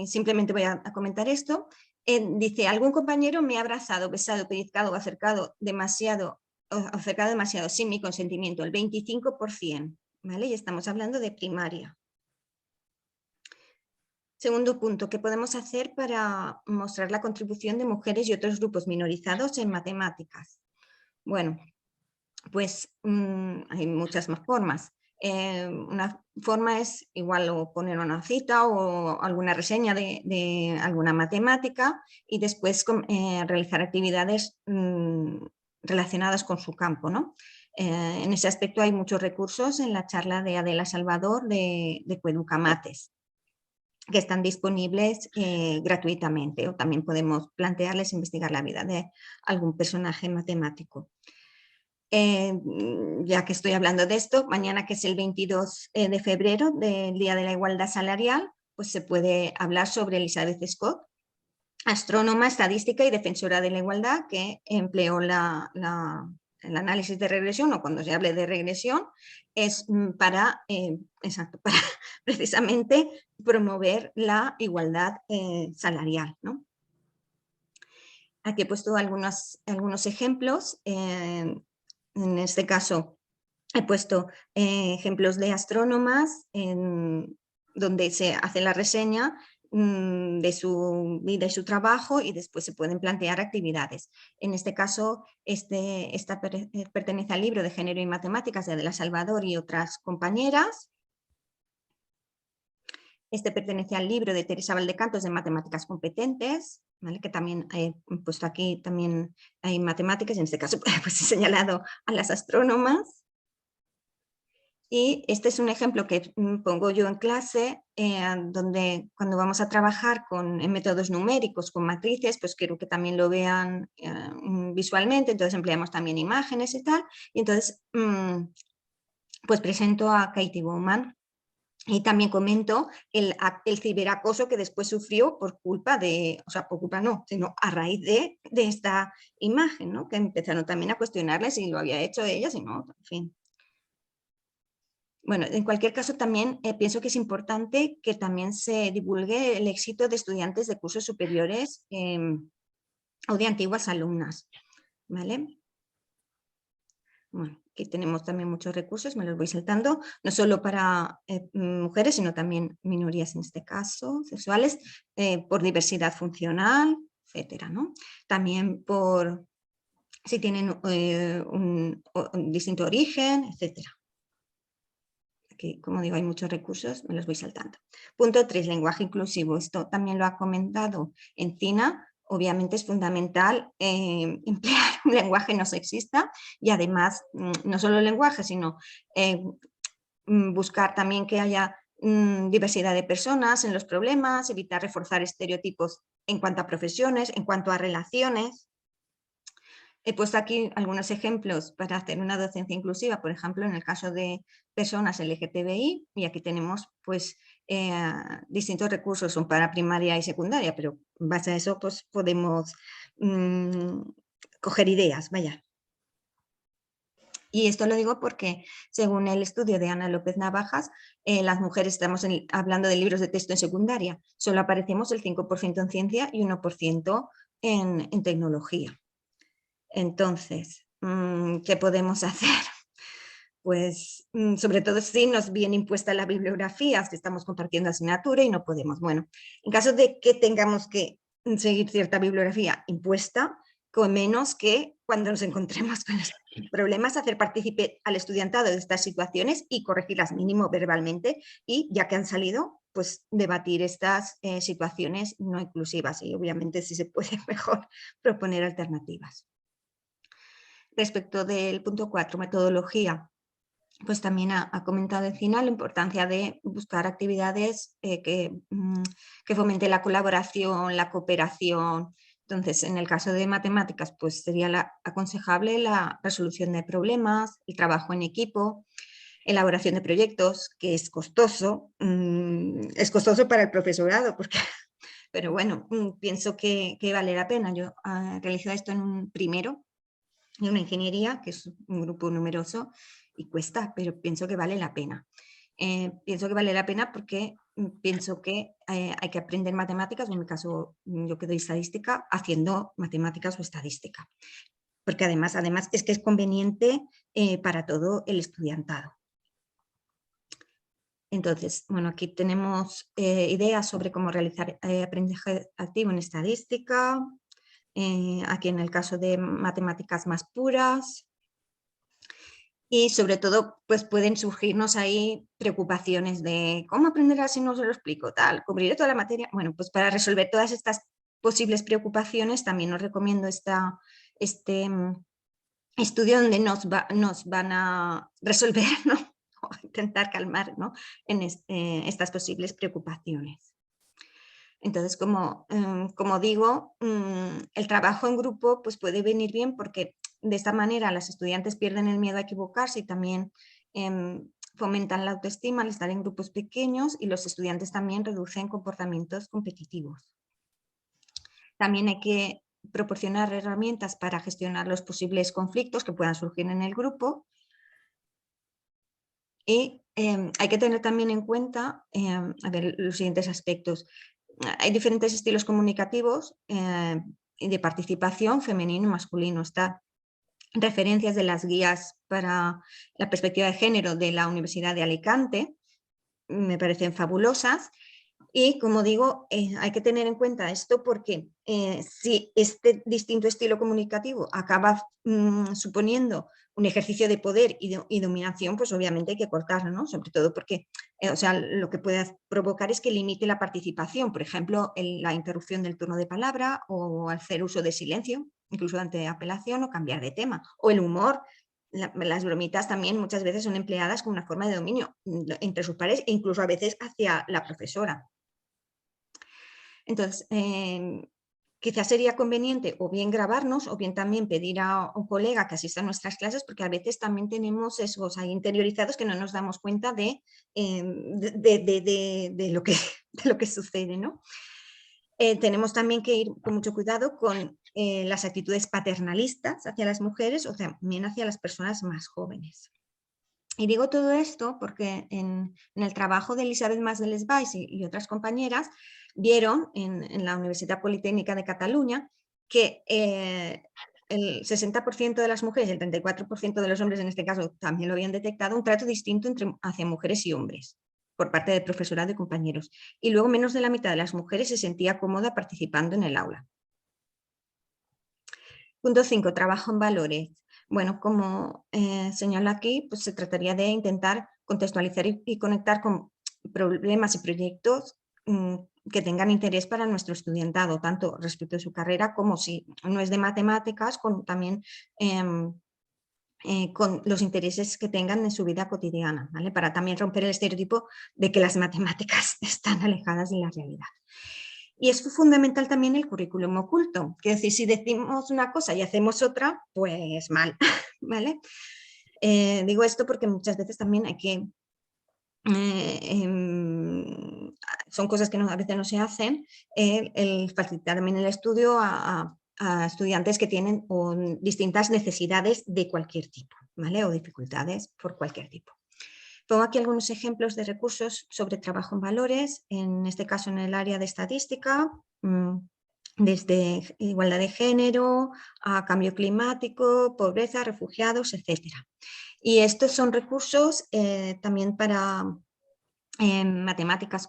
simplemente voy a comentar esto. Dice, algún compañero me ha abrazado, besado, pellizcado o acercado demasiado sin mi consentimiento, el 25%. ¿Vale? Y estamos hablando de primaria. Segundo punto, ¿qué podemos hacer para mostrar la contribución de mujeres y otros grupos minorizados en matemáticas? Bueno, pues hay muchas más formas. Una forma es igual o poner una cita o alguna reseña de alguna matemática y después realizar actividades relacionadas con su campo, ¿no? En ese aspecto hay muchos recursos en la charla de Adela Salvador de Coeducamates, que están disponibles gratuitamente, o también podemos plantearles investigar la vida de algún personaje matemático. Ya que estoy hablando de esto, mañana, que es el 22 de febrero, del Día de la Igualdad Salarial, pues se puede hablar sobre Elizabeth Scott, astrónoma, estadística y defensora de la igualdad, que empleó el análisis de regresión, o cuando se hable de regresión, es para precisamente promover la igualdad salarial, ¿no? Aquí he puesto algunos ejemplos. En este caso he puesto ejemplos de astrónomas donde se hace la reseña de su vida y su trabajo, y después se pueden plantear actividades. En este caso, esta pertenece al libro de Género y Matemáticas de Adela Salvador y otras compañeras. Este pertenece al libro de Teresa Valdecantos de Matemáticas Competentes, ¿vale? Que también he puesto aquí, también hay matemáticas, en este caso pues he señalado a las astrónomas. Y este es un ejemplo que pongo yo en clase, donde cuando vamos a trabajar en métodos numéricos, con matrices, pues quiero que también lo vean visualmente, entonces empleamos también imágenes y tal. Y entonces pues presento a Katie Bowman, Y también comento el ciberacoso que después sufrió por culpa de, o sea, por culpa no, sino a raíz de esta imagen, ¿no? Que empezaron también a cuestionarle si lo había hecho ella, si no, en fin. Bueno, en cualquier caso también pienso que es importante que también se divulgue el éxito de estudiantes de cursos superiores o de antiguas alumnas, ¿vale? Bueno, aquí tenemos también muchos recursos, me los voy saltando, no solo para mujeres, sino también minorías en este caso, sexuales, por diversidad funcional, etcétera, ¿no? También por si tienen un distinto origen, etcétera. Aquí, como digo, hay muchos recursos, me los voy saltando. Punto 3, lenguaje inclusivo. Esto también lo ha comentado Encina. Obviamente es fundamental emplear un lenguaje no sexista y además no solo el lenguaje, sino buscar también que haya diversidad de personas en los problemas, evitar reforzar estereotipos en cuanto a profesiones, en cuanto a relaciones. He puesto aquí algunos ejemplos para hacer una docencia inclusiva, por ejemplo, en el caso de personas LGTBI, y aquí tenemos pues distintos recursos, son para primaria y secundaria, pero en base a eso pues podemos coger ideas, vaya. Y esto lo digo porque, según el estudio de Ana López Navajas, las mujeres estamos hablando de libros de texto en secundaria, solo aparecemos el 5% en ciencia y 1% en tecnología. Entonces, ¿qué podemos hacer? Pues sobre todo si nos viene impuesta la bibliografía, si estamos compartiendo asignatura y no podemos. Bueno, en caso de que tengamos que seguir cierta bibliografía impuesta, con menos que cuando nos encontremos con los problemas, hacer partícipe al estudiantado de estas situaciones y corregirlas mínimo verbalmente y ya que han salido, pues debatir estas situaciones no inclusivas y obviamente si se puede mejor proponer alternativas. Respecto del punto 4, metodología, pues también ha comentado Encina la importancia de buscar actividades que fomenten la colaboración, la cooperación. Entonces, en el caso de matemáticas, pues sería aconsejable la resolución de problemas, el trabajo en equipo, elaboración de proyectos, que es costoso para el profesorado, porque, pero bueno, pienso que vale la pena. Yo realizo esto en un primero, de una ingeniería, que es un grupo numeroso y cuesta, pero pienso que vale la pena. Pienso que vale la pena porque pienso que hay que aprender matemáticas, en mi caso yo que doy estadística, haciendo matemáticas o estadística. Porque además es que es conveniente para todo el estudiantado. Entonces, bueno, aquí tenemos ideas sobre cómo realizar aprendizaje activo en estadística, aquí en el caso de matemáticas más puras, y sobre todo pues pueden surgirnos ahí preocupaciones de cómo aprenderá si no se lo explico, tal, cubriré toda la materia. Bueno, pues para resolver todas estas posibles preocupaciones también os recomiendo este estudio donde nos van a resolver, ¿no? O intentar calmar, ¿no? en estas posibles preocupaciones. Entonces, como digo, el trabajo en grupo pues puede venir bien porque de esta manera las estudiantes pierden el miedo a equivocarse y también fomentan la autoestima al estar en grupos pequeños y los estudiantes también reducen comportamientos competitivos. También hay que proporcionar herramientas para gestionar los posibles conflictos que puedan surgir en el grupo. Y hay que tener también en cuenta los siguientes aspectos. Hay diferentes estilos comunicativos y de participación femenino y masculino. Está referencias de las guías para la perspectiva de género de la Universidad de Alicante, me parecen fabulosas. Y como digo, hay que tener en cuenta esto porque si este distinto estilo comunicativo acaba suponiendo un ejercicio de poder y dominación, pues obviamente hay que cortarlo, ¿no? Sobre todo porque o sea, lo que puede provocar es que limite la participación, por ejemplo, la interrupción del turno de palabra o hacer uso de silencio, incluso ante apelación o cambiar de tema, o el humor. Las bromitas también muchas veces son empleadas como una forma de dominio entre sus pares e incluso a veces hacia la profesora. Entonces, quizás sería conveniente o bien grabarnos o bien también pedir a un colega que asista a nuestras clases, porque a veces también tenemos sesgos ahí interiorizados que no nos damos cuenta de lo que, de lo que sucede, ¿no? Tenemos también que ir con mucho cuidado con las actitudes paternalistas hacia las mujeres o también hacia las personas más jóvenes. Y digo todo esto porque en el trabajo de Elisabeth Masdels-Valls y otras compañeras vieron en la Universidad Politécnica de Cataluña que el 60% de las mujeres y el 34% de los hombres, en este caso, también lo habían detectado, un trato distinto hacia mujeres y hombres por parte del profesorado y compañeros. Y luego menos de la mitad de las mujeres se sentía cómoda participando en el aula. Punto 5, trabajo en valores. Bueno, como señala aquí, pues se trataría de intentar contextualizar y conectar con problemas y proyectos que tengan interés para nuestro estudiantado, tanto respecto a su carrera como si no es de matemáticas, también con los intereses que tengan en su vida cotidiana, ¿vale? Para también romper el estereotipo de que las matemáticas están alejadas de la realidad. Y es fundamental también el currículum oculto, que es decir, si decimos una cosa y hacemos otra, pues mal, ¿vale? Digo esto porque muchas veces también hay que, son cosas que a veces no se hacen, el facilitar también el estudio a estudiantes que tienen distintas necesidades de cualquier tipo, ¿vale? O dificultades por cualquier tipo. Pongo aquí algunos ejemplos de recursos sobre trabajo en valores, en este caso en el área de estadística, desde igualdad de género a cambio climático, pobreza, refugiados, etc. Y estos son recursos también para matemáticas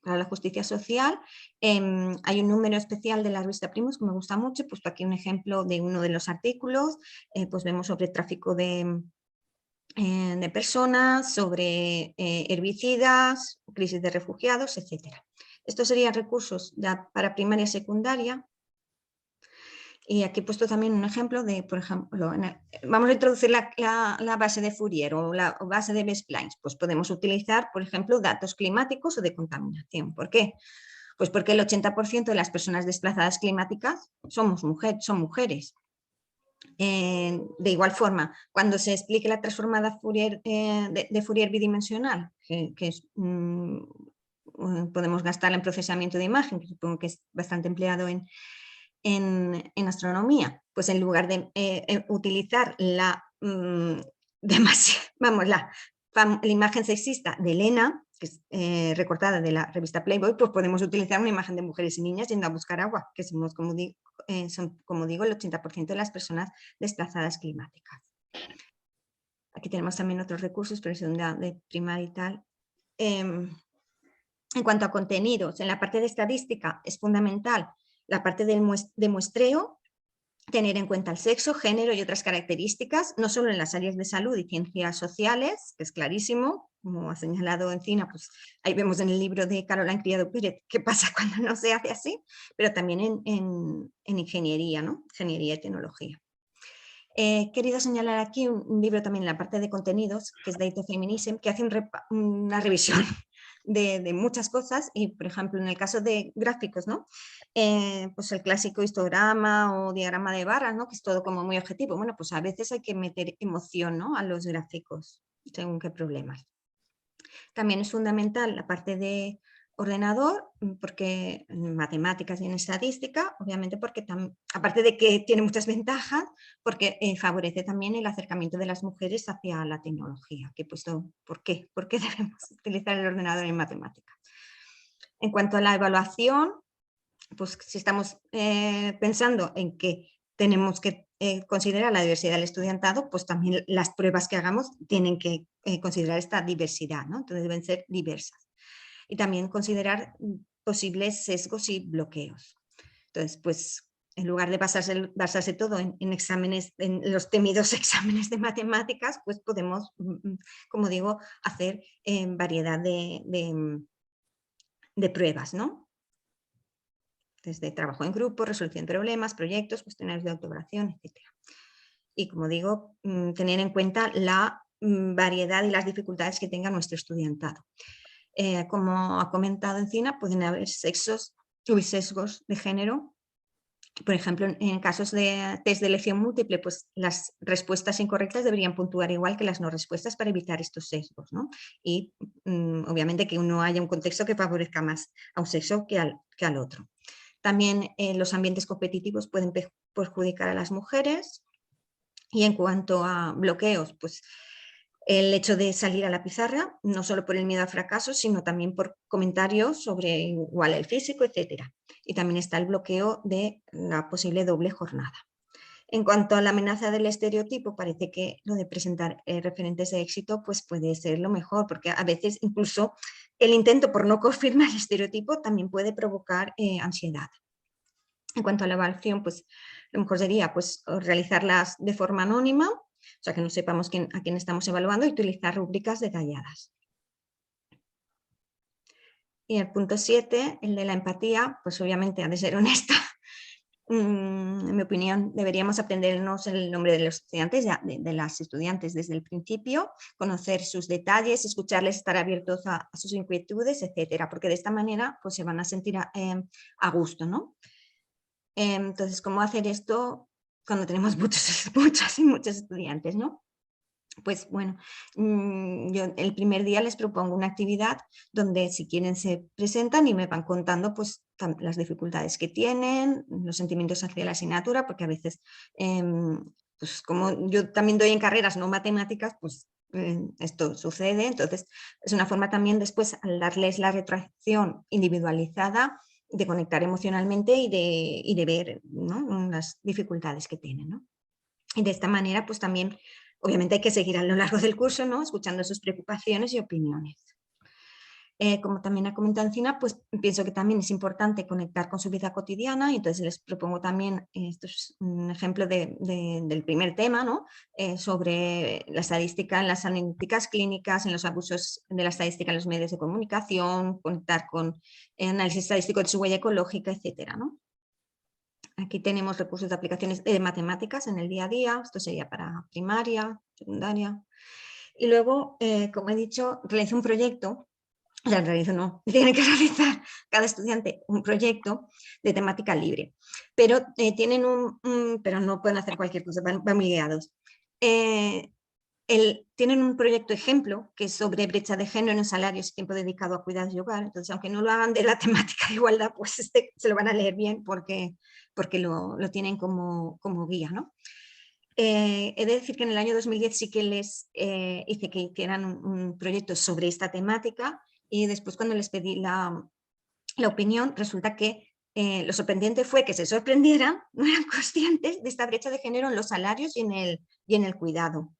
para la justicia social. Hay un número especial de la revista Primus que me gusta mucho, pues aquí un ejemplo de uno de los artículos, pues vemos sobre tráfico de personas, sobre herbicidas, crisis de refugiados, etc. Estos serían recursos ya para primaria y secundaria. Y aquí he puesto también un ejemplo de, por ejemplo, vamos a introducir la base de Fourier o la base de Best-Plains. Pues podemos utilizar, por ejemplo, datos climáticos o de contaminación. ¿Por qué? Pues porque el 80% de las personas desplazadas climáticas son mujeres. De igual forma, cuando se explique la transformada Fourier, de Fourier bidimensional, que es, podemos gastarla en procesamiento de imagen, que supongo que es bastante empleado en astronomía, pues en lugar de utilizar la imagen sexista de Elena, que es recortada de la revista Playboy, pues podemos utilizar una imagen de mujeres y niñas yendo a buscar agua, que somos, como digo, el 80% de las personas desplazadas climáticas. Aquí tenemos también otros recursos, pero son de primaria y tal. En cuanto a contenidos, en la parte de estadística es fundamental la parte de muestreo, tener en cuenta el sexo, género y otras características, no solo en las áreas de salud y ciencias sociales, que es clarísimo, como ha señalado Encina, pues ahí vemos en el libro de Caroline Criado Pérez qué pasa cuando no se hace así, pero también en ingeniería, ¿no? Ingeniería y tecnología. He querido señalar aquí un libro también en la parte de contenidos, que es Data Feminism, que hace una revisión de muchas cosas y, por ejemplo, en el caso de gráficos, ¿no? Pues el clásico histograma o diagrama de barras, ¿no? Que es todo como muy objetivo. Bueno, pues a veces hay que meter emoción, ¿no? A los gráficos, según qué problemas. También es fundamental la parte de ordenador, porque en matemáticas y en estadística, obviamente porque aparte de que tiene muchas ventajas, porque favorece también el acercamiento de las mujeres hacia la tecnología. Que puesto, ¿por qué? ¿Por qué debemos utilizar el ordenador en matemáticas? En cuanto a la evaluación, pues si estamos pensando en que tenemos que considerar la diversidad del estudiantado, pues también las pruebas que hagamos tienen que considerar esta diversidad, ¿no? Entonces deben ser diversas. Y también considerar posibles sesgos y bloqueos. Entonces, pues en lugar de basarse todo en exámenes, en los temidos exámenes de matemáticas, pues podemos, como digo, hacer variedad de pruebas, ¿no? Desde trabajo en grupo, resolución de problemas, proyectos, cuestionarios de autoevaluación, etc. Y como digo, tener en cuenta la variedad y las dificultades que tenga nuestro estudiantado. Como ha comentado Encina, pueden haber sesgos de género Por ejemplo, en casos de test de elección múltiple, pues las respuestas incorrectas deberían puntuar igual que las no respuestas para evitar estos sesgos, ¿no? Y obviamente que no haya un contexto que favorezca más a un sexo que al otro. También los ambientes competitivos pueden perjudicar a las mujeres. Y en cuanto a bloqueos, pues el hecho de salir a la pizarra, no solo por el miedo al fracaso, sino también por comentarios sobre igual el físico, etc. Y también está el bloqueo de la posible doble jornada. En cuanto a la amenaza del estereotipo, parece que lo de presentar referentes de éxito pues puede ser lo mejor, porque a veces incluso el intento por no confirmar el estereotipo también puede provocar ansiedad. En cuanto a la evaluación, pues lo mejor sería pues, realizarlas de forma anónima, o sea que no sepamos a quién estamos evaluando, y utilizar rúbricas detalladas. Y el punto 7, el de la empatía, pues obviamente ha de ser honesta. En mi opinión, deberíamos aprendernos el nombre de los estudiantes, de las estudiantes desde el principio, conocer sus detalles, escucharles, estar abiertos a sus inquietudes, etcétera, porque de esta manera pues, se van a sentir a gusto, ¿no? Entonces, ¿cómo hacer esto cuando tenemos muchos estudiantes, ¿no? Pues bueno, yo el primer día les propongo una actividad donde si quieren se presentan y me van contando pues las dificultades que tienen, los sentimientos hacia la asignatura, porque a veces, pues como yo también doy en carreras no matemáticas, pues esto sucede. Entonces es una forma también después, al darles la retroacción individualizada, de conectar emocionalmente y de ver, ¿no?, las dificultades que tienen, ¿no? Y de esta manera, pues también, obviamente hay que seguir a lo largo del curso, ¿no?, escuchando sus preocupaciones y opiniones. Como también ha comentado Encina, pues pienso que también es importante conectar con su vida cotidiana, y entonces les propongo también, esto es un ejemplo del primer tema, ¿no?, sobre la estadística en las analíticas clínicas, en los abusos de la estadística en los medios de comunicación, conectar con análisis estadístico de su huella ecológica, etcétera, ¿no? Aquí tenemos recursos de aplicaciones de matemáticas en el día a día, esto sería para primaria, secundaria. Y luego, como he dicho, realizo un proyecto. O sea, tiene que realizar cada estudiante un proyecto de temática libre, pero tienen pero no pueden hacer cualquier cosa, van muy guiados. Tienen un proyecto ejemplo que es sobre brecha de género en salarios y tiempo dedicado a cuidados y hogar. Entonces, aunque no lo hagan de la temática de igualdad, pues se lo van a leer bien porque lo tienen como guía, ¿no? He de decir que en el año 2010 sí que les hice que hicieran un proyecto sobre esta temática, y después cuando les pedí la opinión, resulta que lo sorprendente fue que se sorprendieran, no eran conscientes de esta brecha de género en los salarios y en el cuidado.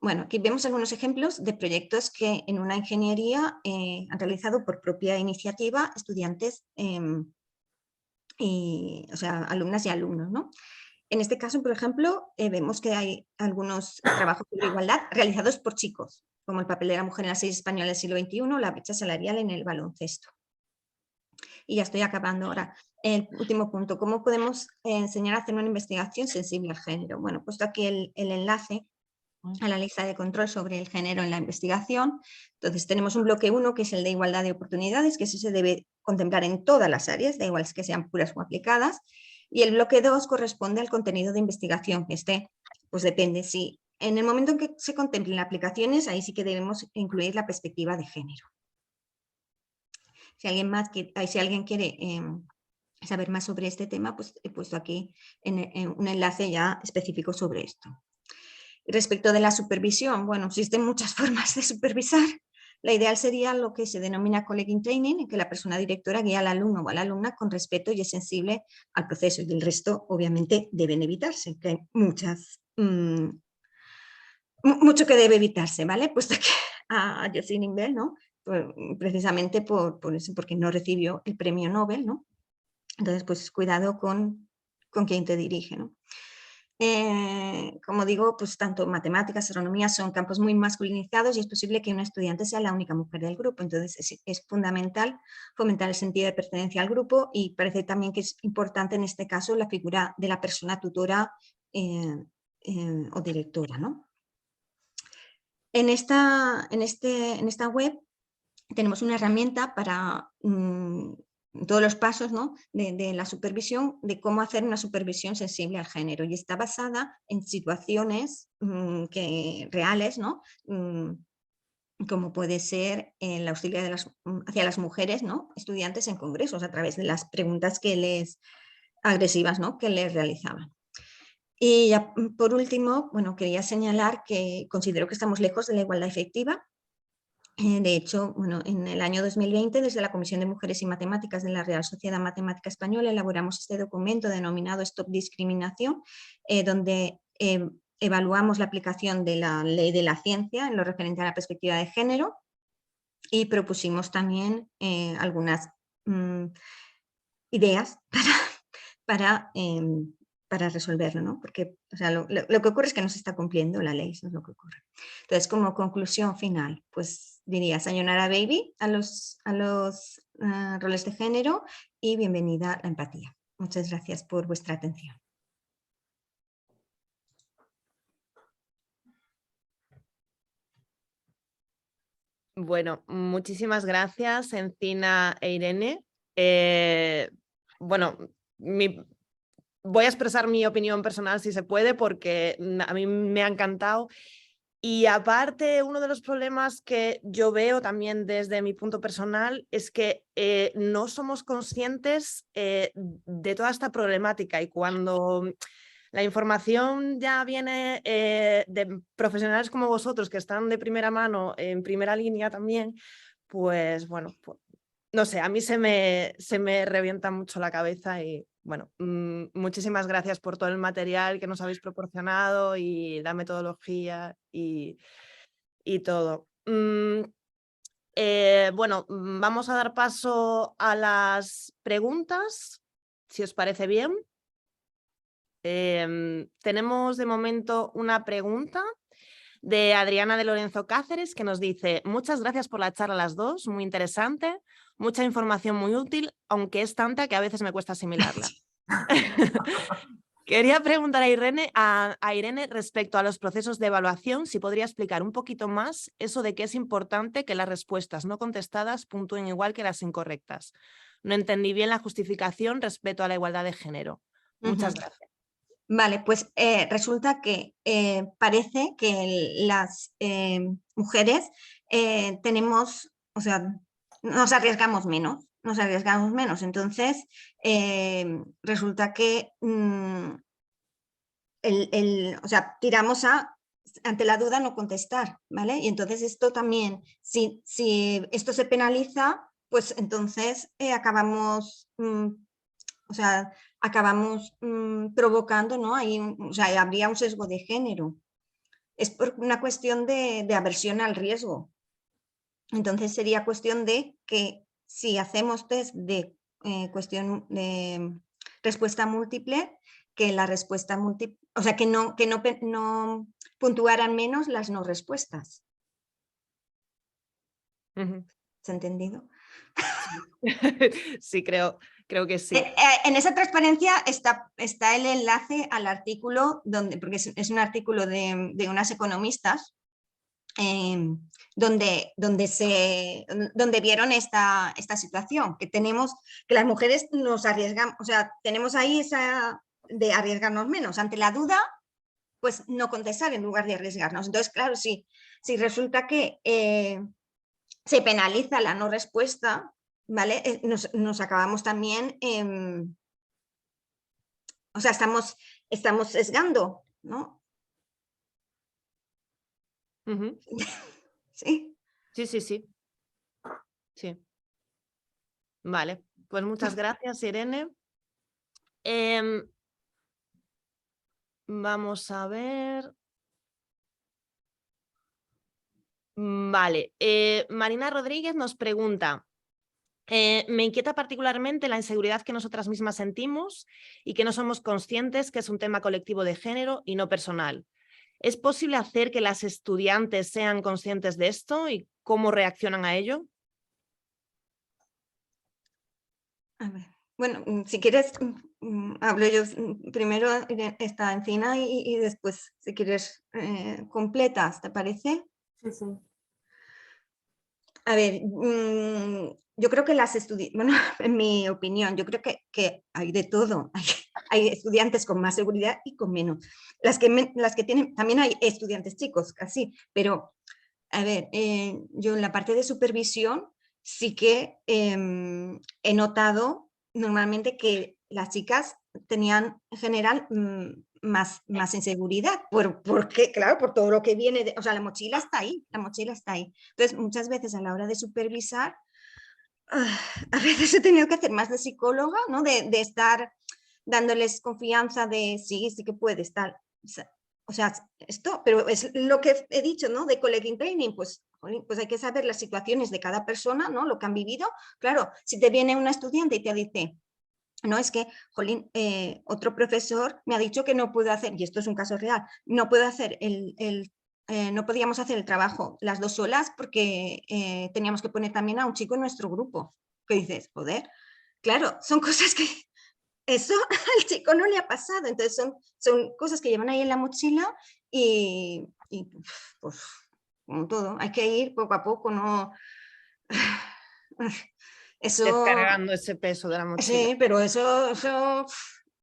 Bueno, aquí vemos algunos ejemplos de proyectos que en una ingeniería han realizado por propia iniciativa estudiantes, o sea, alumnas y alumnos, ¿no? En este caso, por ejemplo, vemos que hay algunos trabajos sobre igualdad realizados por chicos, como el papel de la mujer en las series españolas del siglo XXI, la brecha salarial en el baloncesto. Y ya estoy acabando ahora. El último punto, ¿cómo podemos enseñar a hacer una investigación sensible al género? Bueno, he puesto aquí el enlace a la lista de control sobre el género en la investigación. Entonces tenemos un bloque 1, que es el de igualdad de oportunidades, que eso se debe contemplar en todas las áreas, da igual que sean puras o aplicadas. Y el bloque 2 corresponde al contenido de investigación, que pues depende. Si en el momento en que se contemplen aplicaciones, ahí sí que debemos incluir la perspectiva de género. Si alguien quiere saber más sobre este tema, pues he puesto aquí un enlace ya específico sobre esto. Respecto de la supervisión, bueno, existen muchas formas de supervisar. La ideal sería lo que se denomina colleague training, en que la persona directora guía al alumno o a la alumna con respeto y es sensible al proceso, y el resto obviamente deben evitarse, que hay mucho que debe evitarse, ¿vale? Puesto que a Jocelyn Imbert, ¿no?, precisamente por eso, porque no recibió el premio Nobel, ¿no? Entonces, pues cuidado con quién te dirige, ¿no? Como digo, pues tanto matemáticas, astronomía son campos muy masculinizados, y es posible que una estudiante sea la única mujer del grupo. Entonces es fundamental fomentar el sentido de pertenencia al grupo, y parece también que es importante en este caso la figura de la persona tutora o directora, ¿no? En esta web tenemos una herramienta para todos los pasos, ¿no?, de la supervisión, de cómo hacer una supervisión sensible al género, y está basada en situaciones reales, ¿no?, como puede ser el auxilio hacia las mujeres, ¿no?, estudiantes en congresos, a través de las preguntas agresivas, ¿no?, que les realizaban. Y ya, por último, bueno, quería señalar que considero que estamos lejos de la igualdad efectiva. De hecho, bueno, en el año 2020, desde la Comisión de Mujeres y Matemáticas de la Real Sociedad Matemática Española, elaboramos este documento denominado Stop Discriminación, donde evaluamos la aplicación de la ley de la ciencia en lo referente a la perspectiva de género, y propusimos también algunas ideas para resolverlo, ¿no? Porque, o sea, lo que ocurre es que no se está cumpliendo la ley, eso es lo que ocurre. Entonces, como conclusión final, pues diría sayonara baby a los roles de género, y bienvenida a la empatía. Muchas gracias por vuestra atención. Bueno, muchísimas gracias, Encina e Irene. Bueno, voy a expresar mi opinión personal si se puede, porque a mí me ha encantado. Y aparte, uno de los problemas que yo veo también desde mi punto personal es que no somos conscientes de toda esta problemática, y cuando la información ya viene de profesionales como vosotros, que están de primera mano, en primera línea también, pues bueno, pues, no sé, a mí se me revienta mucho la cabeza. Y bueno, muchísimas gracias por todo el material que nos habéis proporcionado y la metodología y todo. Bueno, vamos a dar paso a las preguntas, si os parece bien. Tenemos de momento una pregunta de Adriana de Lorenzo Cáceres, que nos dice: muchas gracias por la charla a las dos, muy interesante, mucha información muy útil, aunque es tanta que a veces me cuesta asimilarla. Quería preguntar a Irene respecto a los procesos de evaluación, si podría explicar un poquito más eso de que es importante que las respuestas no contestadas puntúen igual que las incorrectas. No entendí bien la justificación respecto a la igualdad de género. Muchas gracias. Vale, pues resulta que parece que las mujeres tenemos, o sea, nos arriesgamos menos. Entonces, resulta que o sea, tiramos ante la duda no contestar, ¿vale? Y entonces esto también, si esto se penaliza, pues entonces acabamos, o sea, acabamos provocando, ¿no? Ahí, o sea, habría un sesgo de género. Es por una cuestión de aversión al riesgo. Entonces sería cuestión de que si hacemos test de cuestión de respuesta múltiple, que la respuesta múltiple, o sea, que no puntuaran menos las no respuestas. ¿Se ha entendido? Sí, creo que sí. En esa transparencia está el enlace al artículo, porque es un artículo de unas economistas, donde vieron esta situación, que las mujeres nos arriesgamos, o sea, tenemos ahí esa de arriesgarnos menos. Ante la duda, pues no contestar en lugar de arriesgarnos. Entonces, claro, si resulta que se penaliza la no respuesta, ¿vale? Nos acabamos también, o sea, estamos sesgando, ¿no? Sí. Sí. Vale, pues muchas gracias, Irene. Vamos a ver. Vale, Marina Rodríguez nos pregunta: me inquieta particularmente la inseguridad que nosotras mismas sentimos y que no somos conscientes que es un tema colectivo de género y no personal. ¿Es posible hacer que las estudiantes sean conscientes de esto y cómo reaccionan a ello? A ver, bueno, si quieres, hablo yo primero, esta Encina, y después, si quieres, completas, ¿te parece? Sí, sí. A ver, yo creo que las estudiantes, bueno, en mi opinión, yo creo que hay de todo. Hay estudiantes con más seguridad y con menos. Las que tienen, también hay estudiantes chicos, casi, pero a ver, yo en la parte de supervisión sí que he notado normalmente que las chicas tenían en general más inseguridad, porque, claro, por todo lo que viene, o sea, la mochila está ahí, la mochila está ahí. Entonces, muchas veces a la hora de supervisar, a veces he tenido que hacer más de psicóloga, ¿no? De estar dándoles confianza de sí, sí que puedes, tal. O sea, esto, pero es lo que he dicho, ¿no? De colleague training, pues hay que saber las situaciones de cada persona, ¿no? Lo que han vivido. Claro, si te viene una estudiante y te dice, no, es que, jolín, otro profesor me ha dicho que no puedo hacer, y esto es un caso real, no puedo hacer no podíamos hacer el trabajo las dos solas porque teníamos que poner también a un chico en nuestro grupo. ¿Qué dices? Joder, claro, son cosas que eso al chico no le ha pasado, entonces son cosas que llevan ahí en la mochila y pues como todo, hay que ir poco a poco, no... Eso, Descargando ese peso de la mochila. sí, pero eso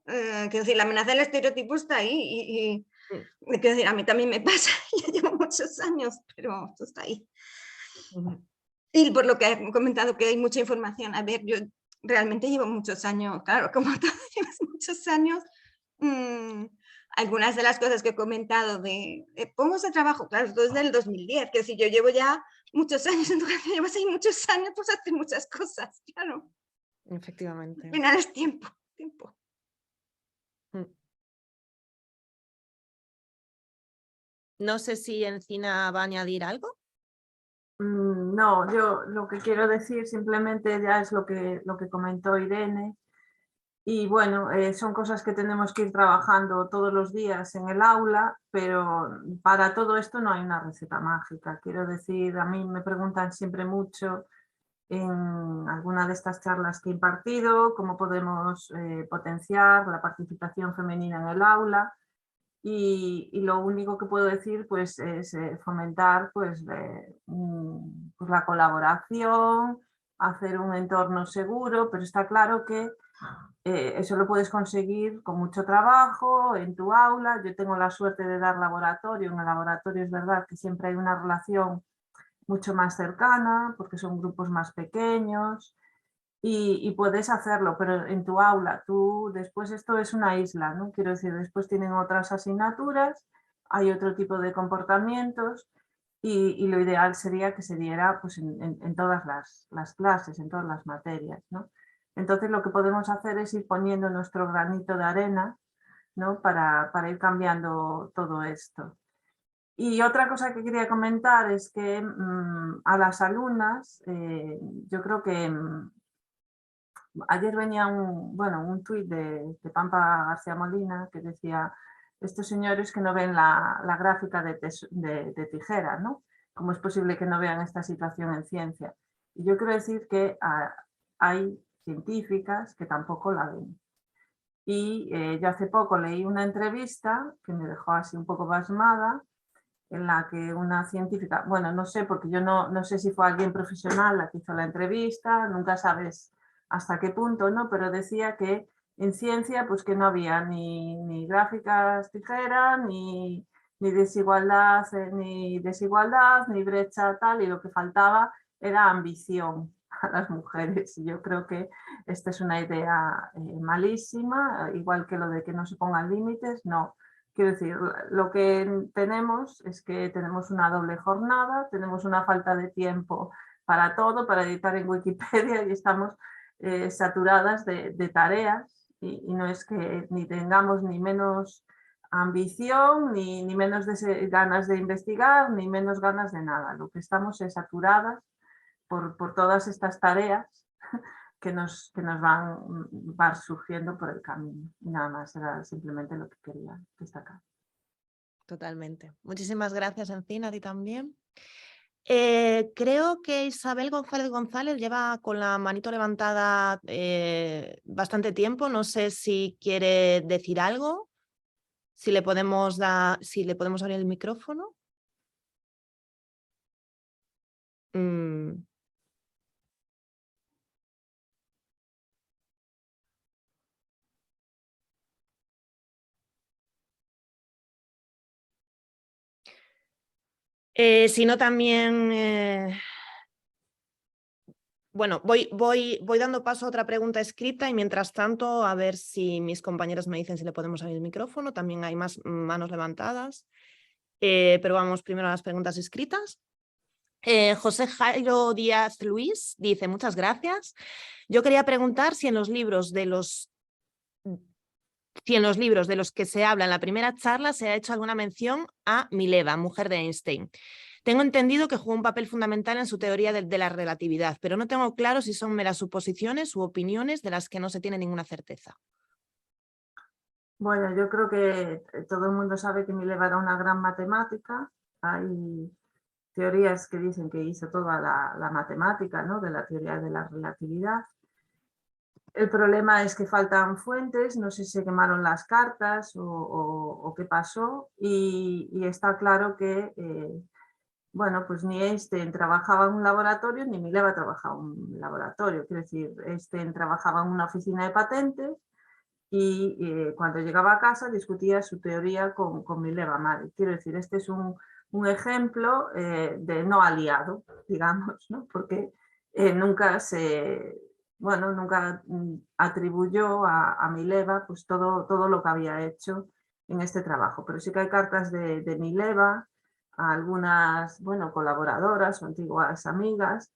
quiero decir, la amenaza del estereotipo está ahí y quiero decir, a mí también me pasa, yo llevo muchos años, pero esto está ahí. Y por lo que he comentado que hay mucha información, a ver, yo realmente llevo muchos años, claro, como todos llevas muchos años, algunas de las cosas que he comentado pongo ese trabajo, claro, esto es del 2010, que si yo llevo ya muchos años en educación, llevas ahí muchos años, pues hacer muchas cosas, claro. Efectivamente. Al final es tiempo. No sé si Encina va a añadir algo. No, yo lo que quiero decir simplemente ya es lo que comentó Irene. Y bueno, son cosas que tenemos que ir trabajando todos los días en el aula, pero para todo esto no hay una receta mágica. Quiero decir, a mí me preguntan siempre mucho en alguna de estas charlas que he impartido cómo podemos potenciar la participación femenina en el aula. Y lo único que puedo decir pues, es fomentar pues la colaboración, hacer un entorno seguro, pero está claro que eso lo puedes conseguir con mucho trabajo en tu aula. Yo tengo la suerte de dar laboratorio. En el laboratorio es verdad que siempre hay una relación mucho más cercana porque son grupos más pequeños. Y puedes hacerlo, pero en tu aula, tú después esto es una isla, ¿no? Quiero decir, después tienen otras asignaturas, hay otro tipo de comportamientos y lo ideal sería que se diera pues, en todas las clases, en todas las materias, ¿no? Entonces lo que podemos hacer es ir poniendo nuestro granito de arena, ¿no? Para ir cambiando todo esto. Y otra cosa que quería comentar es que a las alumnas, yo creo que ayer venía un tuit de Pampa García Molina que decía, estos señores que no ven la gráfica de Tijera, ¿no? ¿Cómo es posible que no vean esta situación en ciencia? Y yo quiero decir que hay científicas que tampoco la ven. Y yo hace poco leí una entrevista que me dejó así un poco pasmada, en la que una científica, bueno, no sé, porque yo no sé si fue alguien profesional la que hizo la entrevista, nunca sabes hasta qué punto, ¿no? Pero decía que en ciencia, pues que no había ni gráficas Tijera, ni desigualdad, ni brecha tal, y lo que faltaba era ambición a las mujeres. Y yo creo que esta es una idea malísima, igual que lo de que no se pongan límites, no. Quiero decir, lo que tenemos es que tenemos una doble jornada, tenemos una falta de tiempo para todo, para editar en Wikipedia y estamos saturadas de tareas y no es que ni tengamos ni menos ambición, ni menos ganas de investigar, ni menos ganas de nada. Lo que estamos es saturadas por todas estas tareas que nos van surgiendo por el camino. Y nada más, era simplemente lo que quería destacar. Totalmente. Muchísimas gracias, Encina, a ti también. Creo que Isabel González lleva con la manito levantada bastante tiempo. No sé si quiere decir algo, si le podemos abrir el micrófono. Si no, también... Bueno, voy dando paso a otra pregunta escrita y mientras tanto a ver si mis compañeros me dicen si le podemos abrir el micrófono. También hay más manos levantadas. Pero vamos primero a las preguntas escritas. José Jairo Díaz Luis dice, muchas gracias. Yo quería preguntar si en los libros de los que se habla en la primera charla se ha hecho alguna mención a Mileva, mujer de Einstein. Tengo entendido que jugó un papel fundamental en su teoría de la relatividad, pero no tengo claro si son meras suposiciones u opiniones de las que no se tiene ninguna certeza. Bueno, yo creo que todo el mundo sabe que Mileva era una gran matemática. Hay teorías que dicen que hizo toda la matemática, ¿no?, de la teoría de la relatividad. El problema es que faltan fuentes, no sé si se quemaron las cartas o qué pasó, y está claro que bueno, pues ni Einstein trabajaba en un laboratorio ni Mileva trabajaba en un laboratorio. Quiero decir, Einstein trabajaba en una oficina de patentes y cuando llegaba a casa discutía su teoría con Mileva Maric. Quiero decir, este es un ejemplo de no aliado, digamos, ¿no? Porque nunca atribuyó a Mileva pues todo lo que había hecho en este trabajo. Pero sí que hay cartas de Mileva a algunas, bueno, colaboradoras o antiguas amigas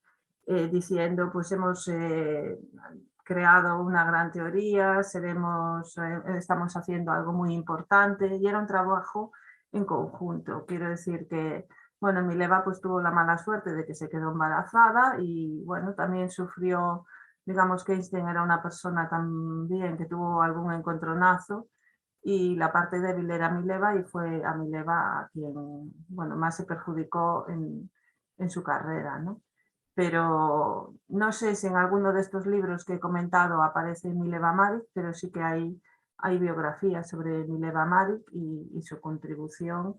diciendo, pues hemos creado una gran teoría, estamos haciendo algo muy importante, y era un trabajo en conjunto. Quiero decir que, bueno, Mileva pues tuvo la mala suerte de que se quedó embarazada y, bueno, también sufrió, digamos que Einstein era una persona también que tuvo algún encontronazo, y la parte débil era Mileva y fue a Mileva a quien, bueno, más se perjudicó en su carrera, ¿no? Pero no sé si en alguno de estos libros que he comentado aparece Mileva Maric, pero sí que hay biografías sobre Mileva Maric y su contribución,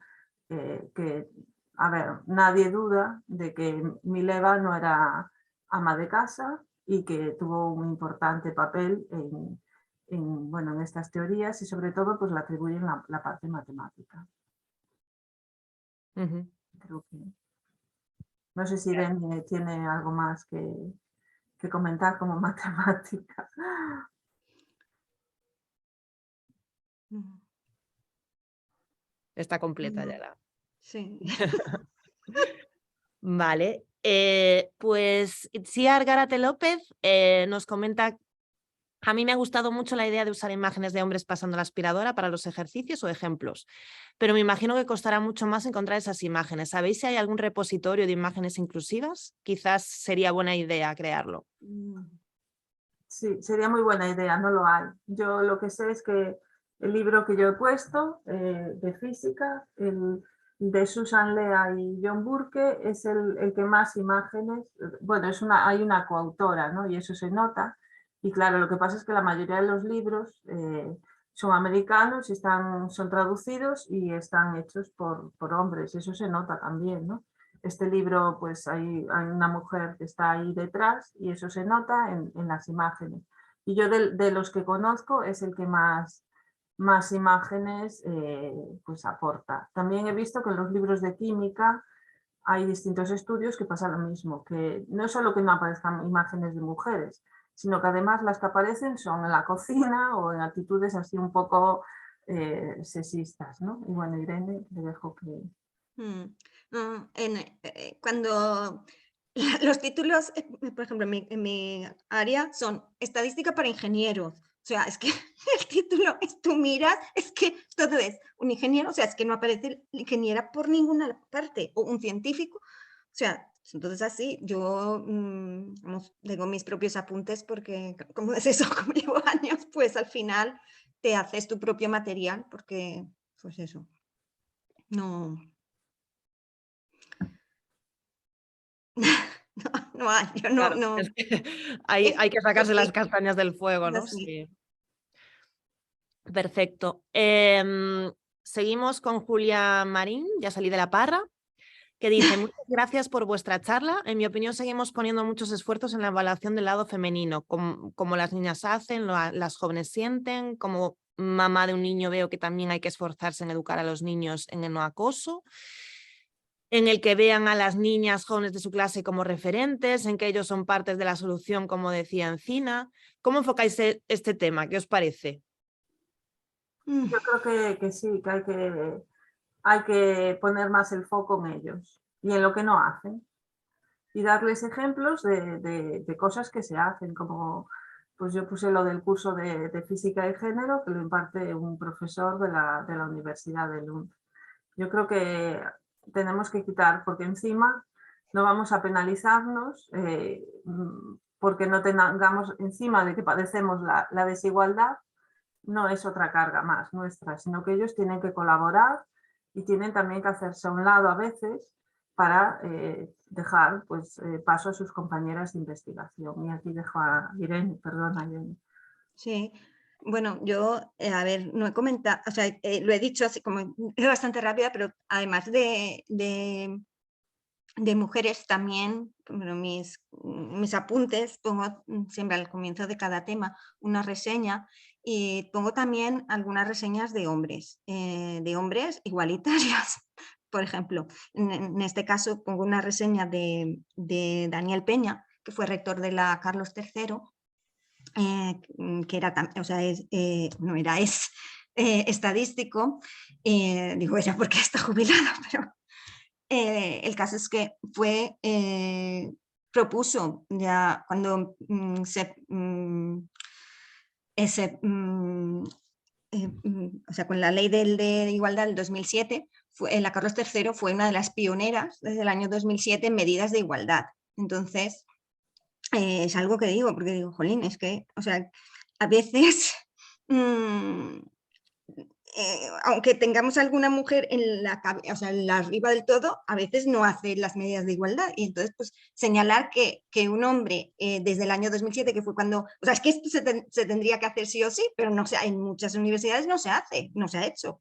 que, a ver, nadie duda de que Mileva no era ama de casa y que tuvo un importante papel bueno, en estas teorías, y sobre todo pues le atribuyen la parte matemática. Creo que... No sé si Demi tiene algo más que comentar como matemática. Está completa ya la... Sí. Vale, pues Itziar Gárate López nos comenta: a mí me ha gustado mucho la idea de usar imágenes de hombres pasando la aspiradora para los ejercicios o ejemplos, pero me imagino que costará mucho más encontrar esas imágenes. ¿Sabéis si hay algún repositorio de imágenes inclusivas? Quizás sería buena idea crearlo. Sí, sería muy buena idea, no lo hay. Yo lo que sé es que el libro que yo he puesto de física, el de Susan Lea y John Burke, es el que más imágenes, bueno, hay una coautora, ¿no? Y eso se nota. Y claro, lo que pasa es que la mayoría de los libros son americanos y son traducidos y están hechos por hombres, y eso se nota también, ¿no? Este libro, pues hay una mujer que está ahí detrás y eso se nota en las imágenes. Y yo de los que conozco es el que más imágenes pues aporta. También he visto que en los libros de química hay distintos estudios que pasa lo mismo, que no solo que no aparezcan imágenes de mujeres, sino que además las que aparecen son en la cocina o en actitudes así un poco sexistas, ¿no? Y bueno, Irene, le dejo que... Cuando los títulos, por ejemplo, en mi área son estadística para ingenieros. O sea, es que el título es, tú miras, es que todo es un ingeniero, o sea, es que no aparece ingeniera por ninguna parte, o un científico. O sea, entonces así, yo tengo mis propios apuntes porque, como es eso, como llevo años, pues al final te haces tu propio material porque, pues eso, no... No hay, yo Claro, no. es que hay que sacarse las castañas del fuego, ¿no? Sí. Sí. Perfecto. Seguimos con Julia Marín, ya salí de la parra, que dice: muchas gracias por vuestra charla. En mi opinión, seguimos poniendo muchos esfuerzos en la evaluación del lado femenino, como las niñas hacen, las jóvenes sienten. Como mamá de un niño veo que también hay que esforzarse en educar a los niños en el no acoso. en el que vean a las niñas jóvenes de su clase como referentes, en que ellos son partes de la solución, como decía Encina. ¿Cómo enfocáis este tema? ¿Qué os parece? Yo creo que sí, que hay que poner más el foco en ellos y en lo que no hacen. Y darles ejemplos de cosas que se hacen, como pues yo puse lo del curso de física y género, que lo imparte un profesor de la Universidad de Lund. Yo creo que tenemos que quitar, porque encima no vamos a penalizarnos porque no tengamos encima de que padecemos la desigualdad, no es otra carga más nuestra, sino que ellos tienen que colaborar y tienen también que hacerse a un lado a veces para dejar pues, paso a sus compañeras de investigación. Y aquí dejo a Irene, perdona Irene. Sí, bueno, yo, a ver, no he comentado, o sea, lo he dicho así como, es bastante rápida, pero además de mujeres también, bueno, mis apuntes, pongo siempre al comienzo de cada tema una reseña y pongo también algunas reseñas de hombres igualitarios. Por ejemplo, en este caso pongo una reseña de Daniel Peña, que fue rector de la Carlos III, que era, o sea, es estadístico, digo ella porque está jubilada, pero el caso es que propuso ya cuando o sea, con la ley de igualdad del 2007, la Carlos III fue una de las pioneras desde el año 2007 en medidas de igualdad. Entonces, es algo que digo, porque digo, jolín, es que, o sea, a veces, aunque tengamos alguna mujer en o sea, en la arriba del todo, a veces no hace las medidas de igualdad. Y entonces, pues, señalar que un hombre desde el año 2007, que fue cuando, o sea, es que esto se tendría que hacer sí o sí, pero no sé, en muchas universidades no se hace, no se ha hecho.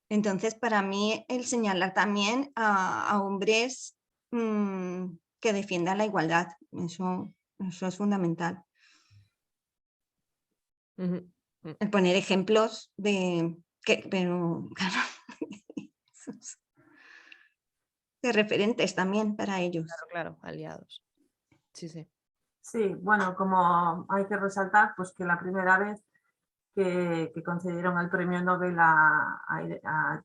Entonces, para mí, el señalar también a hombres que defiendan la igualdad, eso es fundamental. El poner ejemplos pero claro, de referentes también para ellos. Claro, aliados. Sí, sí. Sí, bueno, como hay que resaltar, pues que la primera vez que concedieron el premio Nobel a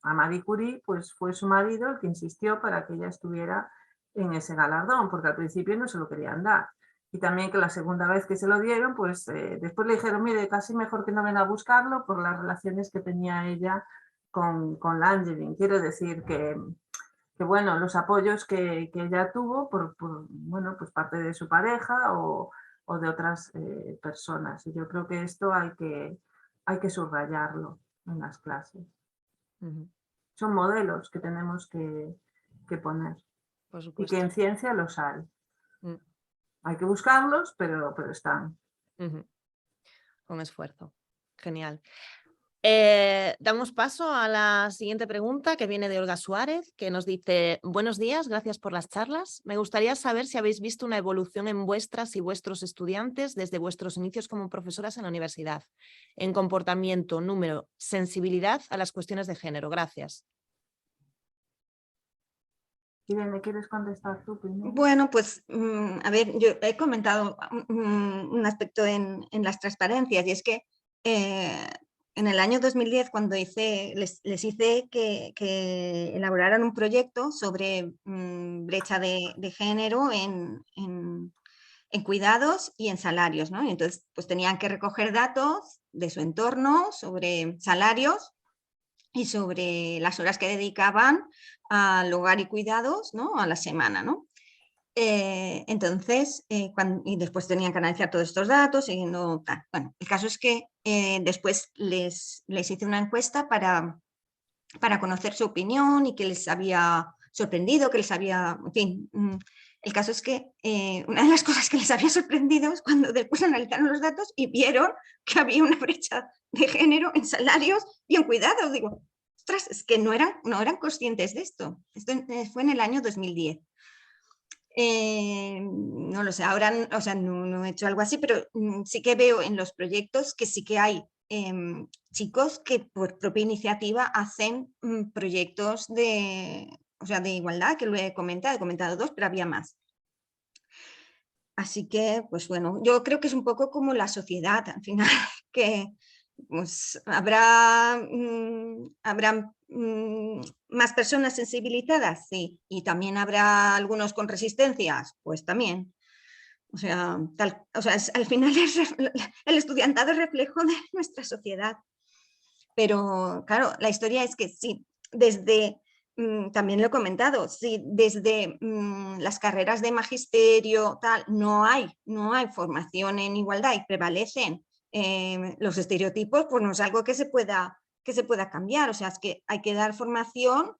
Marie Curie, pues fue su marido el que insistió para que ella estuviera en ese galardón, porque al principio no se lo querían dar. Y también que la segunda vez que se lo dieron, pues después le dijeron, mire, casi mejor que no venga a buscarlo por las relaciones que tenía ella con Langevin. Quiero decir que bueno, los apoyos que ella tuvo por bueno, pues parte de su pareja o de otras personas. Y yo creo que esto hay que subrayarlo en las clases. Son modelos que tenemos que poner. Por supuesto. Y que en ciencia los hay. Hay que buscarlos, pero están. Con esfuerzo. Genial. Damos paso a la siguiente pregunta, que viene de Olga Suárez, que nos dice: buenos días, gracias por las charlas. Me gustaría saber si habéis visto una evolución en vuestras y vuestros estudiantes desde vuestros inicios como profesoras en la universidad, en comportamiento, número, sensibilidad a las cuestiones de género. Gracias. Irene, ¿quieres contestar tú primero? Bueno, pues, a ver, yo he comentado un aspecto en las transparencias, y es que en el año 2010, cuando les hice que elaboraran un proyecto sobre brecha de género en cuidados y en salarios, ¿no? Y entonces, pues tenían que recoger datos de su entorno sobre salarios y sobre las horas que dedicaban al hogar y cuidados, ¿no? A la semana, ¿no? Entonces, y después tenían que analizar todos estos datos y no tal. Bueno, el caso es que después les hice una encuesta para conocer su opinión y que les había sorprendido, que les había, en fin, el caso es que una de las cosas que les había sorprendido es cuando después analizaron los datos y vieron que había una brecha de género en salarios y en cuidados. Digo, ostras, es que no eran conscientes de esto. Esto fue en el año 2010. No lo sé, ahora, o sea, no he hecho algo así, pero sí que veo en los proyectos que sí que hay chicos que por propia iniciativa hacen proyectos de o sea, de igualdad, que lo he comentado 2, pero había más. Así que, pues bueno, yo creo que es un poco como la sociedad, al final, que pues, habrán más personas sensibilizadas, sí, y también habrá algunos con resistencias, pues también. O sea, al final el estudiantado es reflejo de nuestra sociedad. Pero claro, la historia es que sí, desde, también lo he comentado, sí, desde las carreras de magisterio, tal, no hay formación en igualdad y prevalecen los estereotipos, pues no es algo que se pueda cambiar. O sea, es que hay que dar formación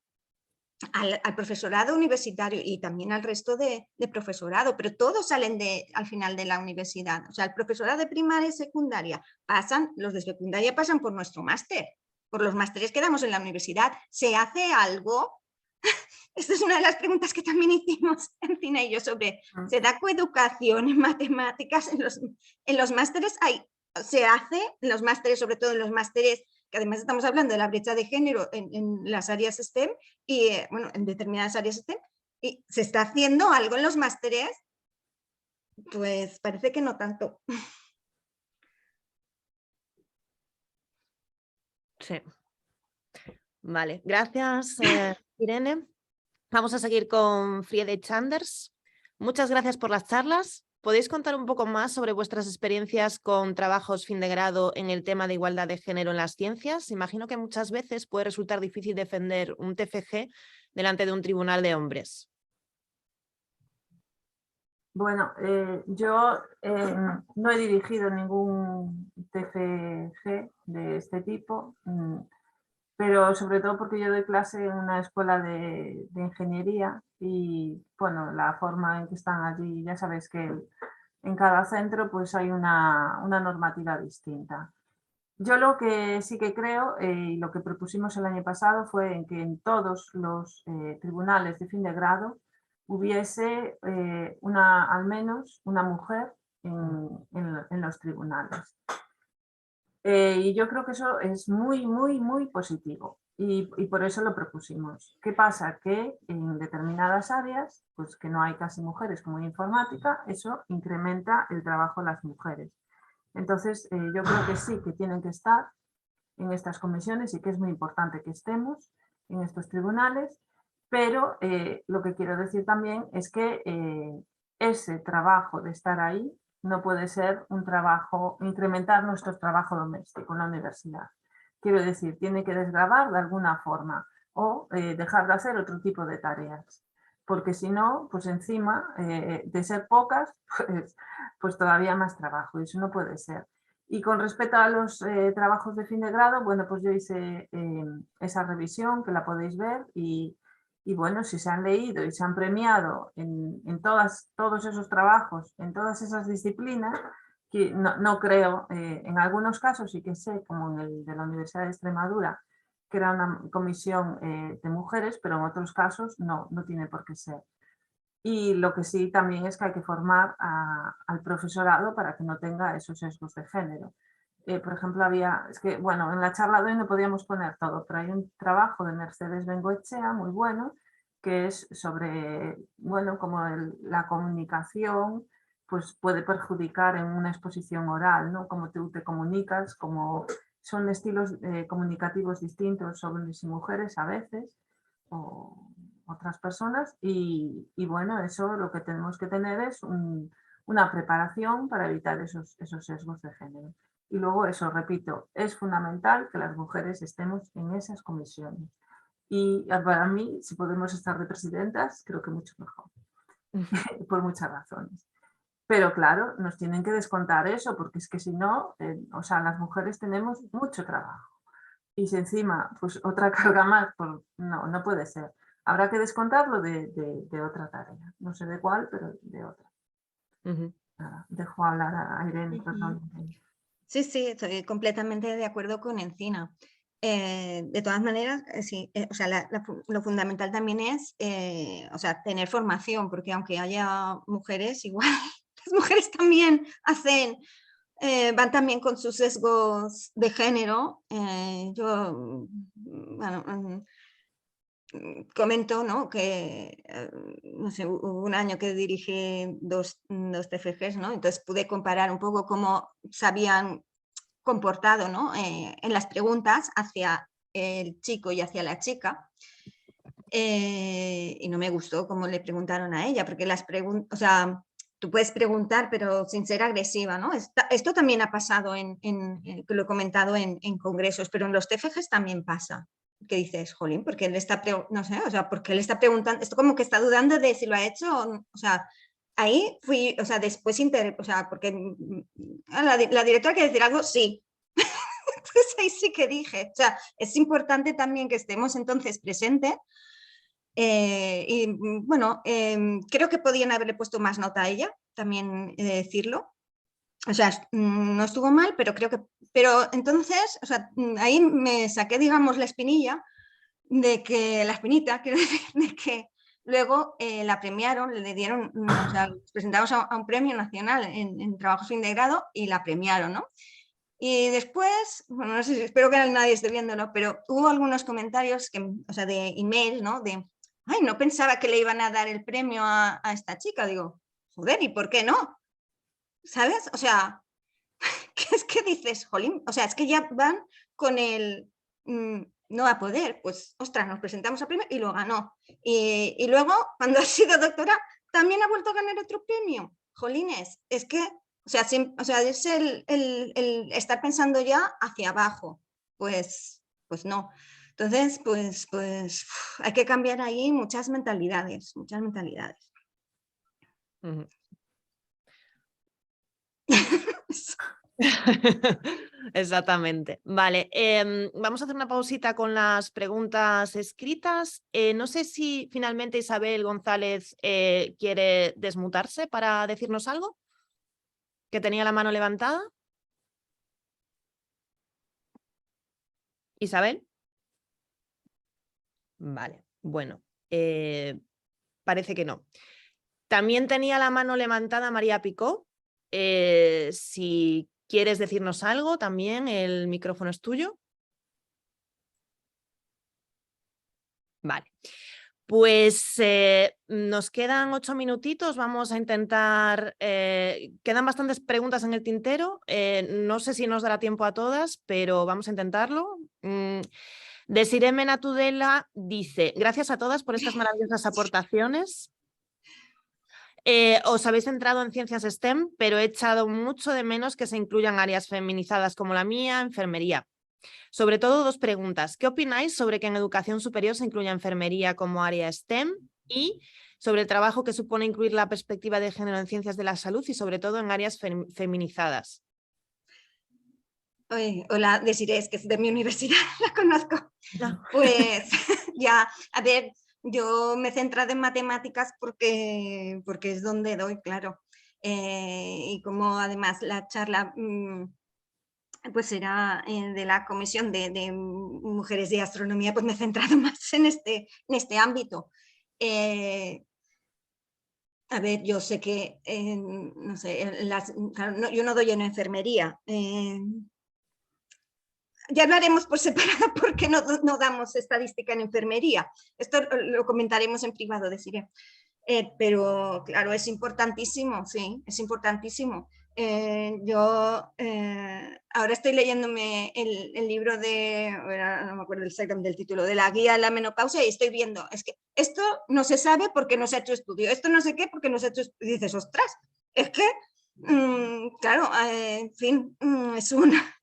al profesorado universitario y también al resto de profesorado, pero todos salen al final de la universidad. O sea, el profesorado de primaria y secundaria los de secundaria pasan por nuestro máster, por los másteres que damos en la universidad. ¿Se hace algo? Esta es una de las preguntas que también hicimos Encina y yo sobre, ¿se da coeducación en matemáticas en los másteres? Se hace en los másteres, sobre todo en los másteres que además estamos hablando de la brecha de género en las áreas STEM y, bueno, en determinadas áreas STEM, y se está haciendo algo en los másteres, pues parece que no tanto. Sí. Vale, gracias, Irene. Vamos a seguir con Friede Chanders. Muchas gracias por las charlas. ¿Podéis contar un poco más sobre vuestras experiencias con trabajos fin de grado en el tema de igualdad de género en las ciencias? Imagino que muchas veces puede resultar difícil defender un TFG delante de un tribunal de hombres. Bueno, yo no he dirigido ningún TFG de este tipo, pero sobre todo porque yo doy clase en una escuela de ingeniería y, bueno, la forma en que están allí, ya sabéis que en cada centro pues hay una normativa distinta. Yo lo que sí que creo y lo que propusimos el año pasado fue en que en todos los tribunales de fin de grado hubiese al menos una mujer en los tribunales. Y yo creo que eso es muy, muy, muy positivo y por eso lo propusimos. ¿Qué pasa? Que en determinadas áreas, pues que no hay casi mujeres como en informática, eso incrementa el trabajo de las mujeres. Entonces, yo creo que sí, que tienen que estar en estas comisiones y que es muy importante que estemos en estos tribunales, pero lo que quiero decir también es que ese trabajo de estar ahí no puede ser un trabajo, incrementar nuestro trabajo doméstico en la universidad. Quiero decir, tiene que desgravar de alguna forma o dejar de hacer otro tipo de tareas. Porque si no, pues encima de ser pocas, pues todavía más trabajo y eso no puede ser. Y con respecto a los trabajos de fin de grado, bueno, pues yo hice esa revisión que la podéis ver y bueno, si se han leído y se han premiado en todos esos trabajos, en todas esas disciplinas, que no creo, en algunos casos sí que sé, como en el de la Universidad de Extremadura, que era una comisión de mujeres, pero en otros casos no tiene por qué ser. Y lo que sí también es que hay que formar al profesorado para que no tenga esos sesgos de género. Por ejemplo, es que, bueno, en la charla de hoy no podíamos poner todo, pero hay un trabajo de Mercedes Bengoechea muy bueno, que es sobre, bueno, cómo la comunicación pues puede perjudicar en una exposición oral, ¿no? Cómo tú te comunicas, cómo son estilos comunicativos distintos hombres y mujeres a veces, o otras personas, y bueno, eso lo que tenemos que tener es una preparación para evitar esos sesgos de género. Y luego eso, repito, es fundamental que las mujeres estemos en esas comisiones. Y para mí, si podemos estar de presidentas, creo que mucho mejor, por muchas razones. Pero claro, nos tienen que descontar eso, porque es que si no, o sea, las mujeres tenemos mucho trabajo. Y si encima, pues otra carga más, pues no puede ser. Habrá que descontarlo de otra tarea. No sé de cuál, pero de otra. Nada, dejo hablar a Irene, perdón. Sí, estoy completamente de acuerdo con Encina. De todas maneras, sí, o sea, lo fundamental también es o sea, tener formación, porque aunque haya mujeres, igual las mujeres también van también con sus sesgos de género. Bueno, comento, ¿no?, que no sé, hubo un año que dirigí dos TFGs, ¿no? Entonces pude comparar un poco cómo se habían comportado, ¿no?, en las preguntas hacia el chico y hacia la chica. Y no me gustó cómo le preguntaron a ella, porque las preguntas, o sea, tú puedes preguntar, pero sin ser agresiva, ¿no? Esto también ha pasado, que lo he comentado en congresos, pero en los TFGs también pasa. Que dices, jolín, porque él está, no sé, o sea, porque él está preguntando, esto como que está dudando de si lo ha hecho, o sea, ahí fui, o sea, después, o sea, porque la directora quiere decir algo, sí. Entonces ahí sí que dije, o sea, es importante también que estemos entonces presentes. Y bueno, creo que podían haberle puesto más nota a ella, también he de decirlo. O sea, no estuvo mal, pero creo que... Pero entonces, o sea, ahí me saqué, digamos, la espinilla de que, la espinita, quiero decir, de que luego la premiaron, le dieron, o sea, presentamos a un premio nacional en trabajos fin de grado y la premiaron, ¿no? Y después, bueno, no sé si, espero que nadie esté viéndolo, pero hubo algunos comentarios, o sea, de email, ¿no? De, ay, no pensaba que le iban a dar el premio a esta chica. Digo, joder, ¿y por qué no? ¿Sabes? O sea, ¿qué es que dices, jolín? O sea, es que ya van con el no va a poder. Pues, ostras, nos presentamos a premio y lo ganó. Y luego, cuando ha sido doctora, también ha vuelto a ganar otro premio. Jolines, es que, o sea, es el estar pensando ya hacia abajo. Pues no. Entonces, pues hay que cambiar ahí muchas mentalidades, muchas mentalidades. Exactamente. Vale, vamos a hacer una pausita con las preguntas escritas. No sé si finalmente Isabel González quiere desmutarse para decirnos algo, que tenía la mano levantada. Isabel. Vale, bueno, parece que no. También tenía la mano levantada María Picó. Si quieres decirnos algo, también el micrófono es tuyo. Vale, pues nos quedan 8 minutitos, vamos a intentar, quedan bastantes preguntas en el tintero, no sé si nos dará tiempo a todas, pero vamos a intentarlo. Desiree Mena Tudela dice, gracias a todas por estas maravillosas aportaciones. Os habéis centrado en ciencias STEM, pero he echado mucho de menos que se incluyan áreas feminizadas como la mía, enfermería. Sobre todo, 2 preguntas. ¿Qué opináis sobre que en educación superior se incluya enfermería como área STEM? Y sobre el trabajo que supone incluir la perspectiva de género en ciencias de la salud y sobre todo en áreas feminizadas. Hola, Desiree, es que es de mi universidad, la conozco. No. Pues ya, a ver, yo me he centrado en matemáticas porque es donde doy, claro. Y como además la charla pues era de la Comisión de Mujeres de Astronomía, pues me he centrado más en este ámbito. A ver, yo sé que, no sé, claro, yo no doy en enfermería. Ya lo haremos por separado porque no damos estadística en enfermería. Esto lo comentaremos en privado, deciré. Pero claro, es importantísimo, sí, es importantísimo. Yo ahora estoy leyéndome el libro de, no me acuerdo exactamente del título, de la guía a la menopausia y estoy viendo, es que esto no se sabe porque no se ha hecho estudio, esto no sé qué porque no se ha hecho estudio. Y dices, ostras, es que, claro, en fin, es una...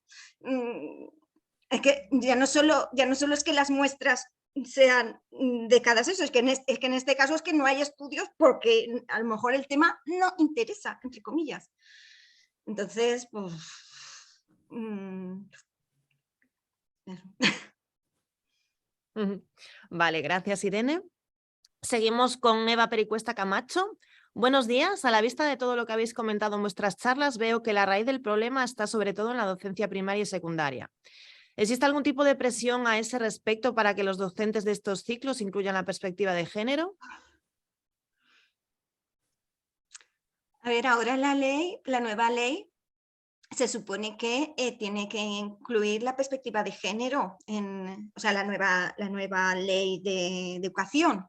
es que ya no solo es que las muestras sean de cada sexo, es que en este caso es que no hay estudios porque a lo mejor el tema no interesa, entre comillas. Entonces, pues... Vale, gracias Irene. Seguimos con Eva Pericuesta Camacho. Buenos días. A la vista de todo lo que habéis comentado en vuestras charlas, veo que la raíz del problema está sobre todo en la docencia primaria y secundaria. ¿Existe algún tipo de presión a ese respecto para que los docentes de estos ciclos incluyan la perspectiva de género? A ver, ahora la nueva ley, se supone que tiene que incluir la perspectiva de género o sea, la nueva ley de educación.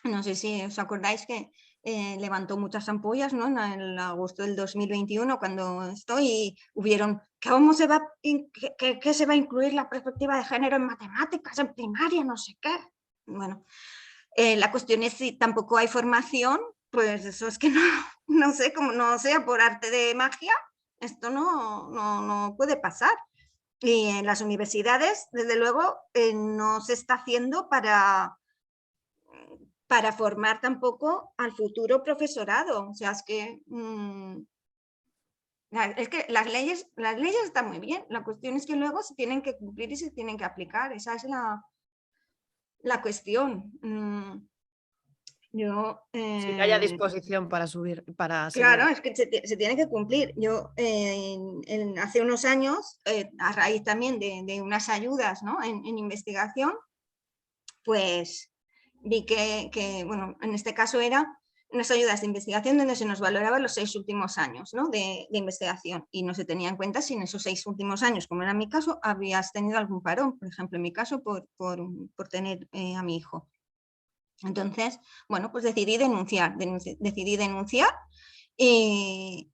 No sé si os acordáis que levantó muchas ampollas, ¿no? En el agosto del 2021, cuando hubieron, ¿cómo se va, que se va a incluir la perspectiva de género en matemáticas, en primaria, no sé qué? Bueno, la cuestión es si tampoco hay formación, pues eso es que no sé, como no sea por arte de magia, esto no puede pasar. Y en las universidades, desde luego, no se está haciendo para formar tampoco al futuro profesorado. O sea, es que las leyes están muy bien, la cuestión es que luego se tienen que cumplir y se tienen que aplicar, esa es la cuestión. Yo, Sí, que haya disposición para para claro, seguir. es que se tiene que cumplir. Yo hace unos años, a raíz también de unas ayudas, ¿no? en investigación, pues vi que, bueno, en este caso era unas ayudas de investigación donde se nos valoraban los 6 últimos años, ¿no? de investigación, y no se tenía en cuenta si en esos 6 últimos años, como era mi caso, habías tenido algún parón, por ejemplo, en mi caso, por tener a mi hijo. Entonces, bueno, pues decidí denunciar y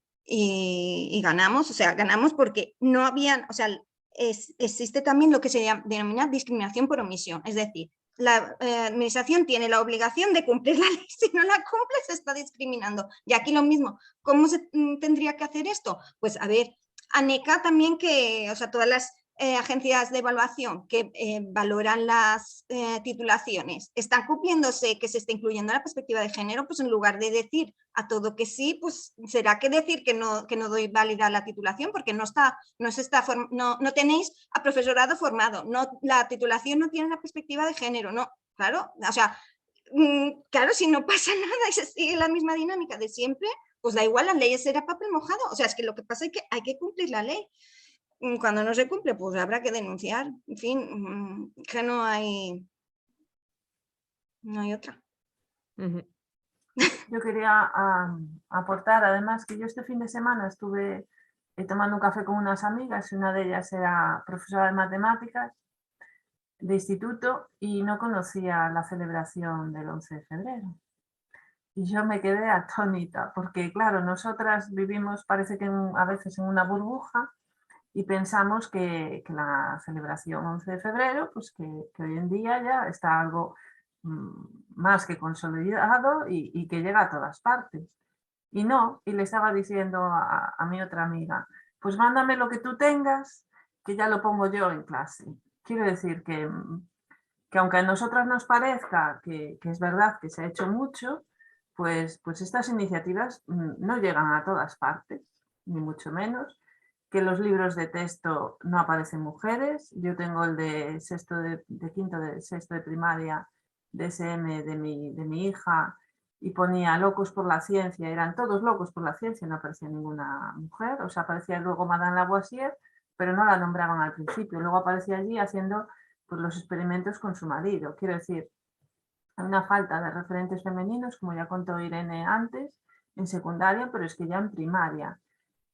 ganamos, o sea, ganamos porque no habían, o sea, existe también lo que se denomina discriminación por omisión, es decir, la administración tiene la obligación de cumplir la ley, si no la cumple se está discriminando. Y aquí lo mismo, ¿cómo se tendría que hacer esto? Pues a ver, ANECA también que, o sea, todas las agencias de evaluación que valoran las titulaciones están cumpliéndose que se está incluyendo la perspectiva de género, pues en lugar de decir a todo que sí, pues será que decir que no doy válida la titulación porque no tenéis a profesorado formado, la titulación no tiene la perspectiva de género, no, claro, o sea, claro, si no pasa nada y se sigue la misma dinámica de siempre, pues da igual, las leyes será papel mojado, o sea, es que lo que pasa es que hay que cumplir la ley. Cuando no se cumple, pues habrá que denunciar. En fin, que no hay otra. Yo quería aportar, además, que yo este fin de semana estuve tomando un café con unas amigas y una de ellas era profesora de matemáticas de instituto y no conocía la celebración del 11 de febrero. Y yo me quedé atónita, porque claro, nosotras vivimos, parece que a veces en una burbuja y pensamos que la celebración 11 de febrero, pues que hoy en día ya está algo más que consolidado y que llega a todas partes. Y no, y le estaba diciendo a mi otra amiga, pues mándame lo que tú tengas, que ya lo pongo yo en clase. Quiero decir que aunque a nosotras nos parezca que es verdad que se ha hecho mucho, pues estas iniciativas no llegan a todas partes, ni mucho menos, que los libros de texto no aparecen mujeres. Yo tengo el de quinto de sexto de primaria, DSM de mi hija, y ponía locos por la ciencia, eran todos locos por la ciencia, no aparecía ninguna mujer, o sea, aparecía luego Madame Lavoisier, pero no la nombraban al principio, luego aparecía allí haciendo pues, los experimentos con su marido. Quiero decir, hay una falta de referentes femeninos, como ya contó Irene antes, en secundaria, pero es que ya en primaria.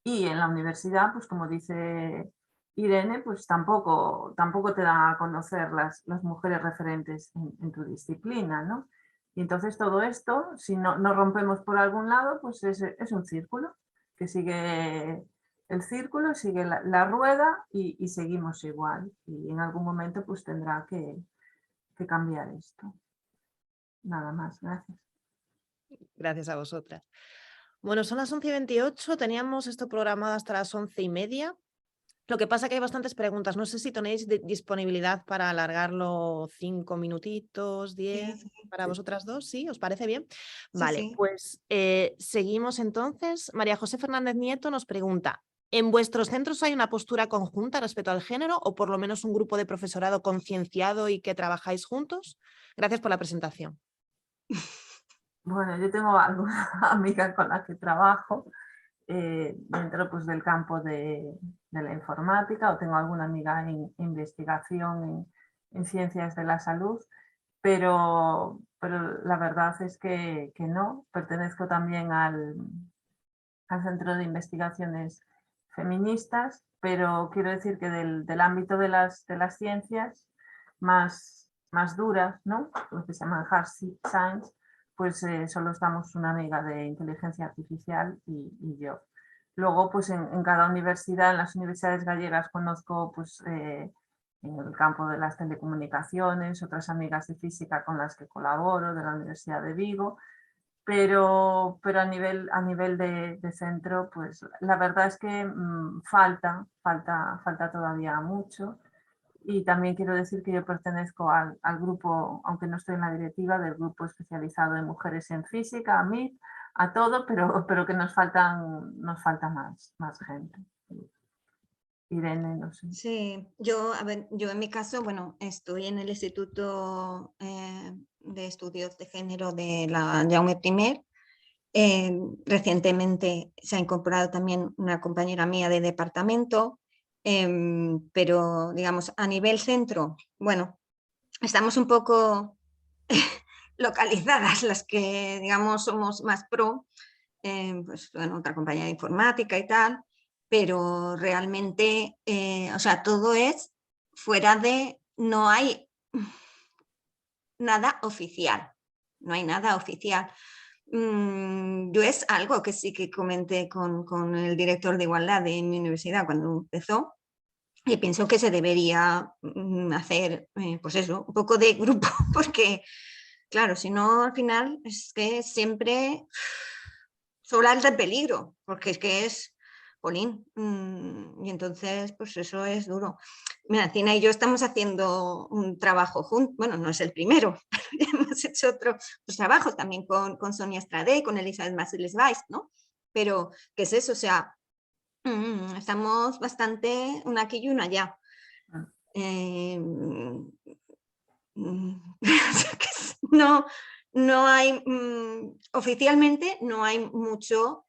Y en la universidad, pues como dice Irene, pues tampoco te dan a conocer las mujeres referentes en tu disciplina, ¿no? Y entonces todo esto, si no rompemos por algún lado, pues es un círculo, que sigue el círculo, sigue la rueda y seguimos igual. Y en algún momento pues tendrá que cambiar esto. Nada más, gracias. Gracias a vosotras. Bueno, son las 11:28, teníamos esto programado hasta las 11:30. Lo que pasa es que hay bastantes preguntas. No sé si tenéis disponibilidad para alargarlo 5 minutitos, 10, Sí, para vosotras dos, ¿sí? ¿Os parece bien? sí, Vale, sí. pues seguimos entonces. María José Fernández Nieto nos pregunta, ¿en vuestros centros hay una postura conjunta respecto al género o por lo menos un grupo de profesorado concienciado y que trabajáis juntos? Gracias por la presentación. Bueno, yo tengo alguna amiga con la que trabajo dentro pues, del campo de la informática, o tengo alguna amiga en investigación en ciencias de la salud, pero la verdad es que no. Pertenezco también al Centro de Investigaciones feministas, pero quiero decir que del ámbito de las ciencias más duras, ¿no? Lo que se llama hard science, pues solo estamos una amiga de inteligencia artificial y yo. Luego, pues en cada universidad, en las universidades gallegas conozco, pues en el campo de las telecomunicaciones, otras amigas de física con las que colaboro, de la Universidad de Vigo, pero a nivel de centro, pues la verdad es que falta todavía mucho. Y también quiero decir que yo pertenezco al grupo, aunque no estoy en la directiva, del grupo especializado en mujeres en física, a MIT, a todo, pero que nos falta más gente. Irene, no sé. Sí, a ver, yo en mi caso, bueno, estoy en el Instituto de Estudios de Género de la Jaume I. Recientemente se ha incorporado también una compañera mía de departamento, pero digamos a nivel centro, bueno, estamos un poco localizadas las que digamos somos más pro, pues bueno, otra compañía de informática y tal, pero realmente, o sea, todo es fuera de, no hay nada oficial, no hay nada oficial. Yo es algo que sí que comenté con el director de igualdad de mi universidad cuando empezó, y pienso que se debería hacer, pues eso, un poco de grupo, porque claro, si no al final es que siempre sobra el peligro, porque es que es, jolín, y entonces pues eso es duro. Mira, Tina y yo estamos haciendo un trabajo juntos, bueno, no es el primero, pero hemos hecho otros trabajos también con Sonia Estrade y con Elizabeth Maseles-Weiss, ¿no? Pero, ¿qué es eso? O sea, estamos bastante una aquí y una allá. No hay, oficialmente no hay mucho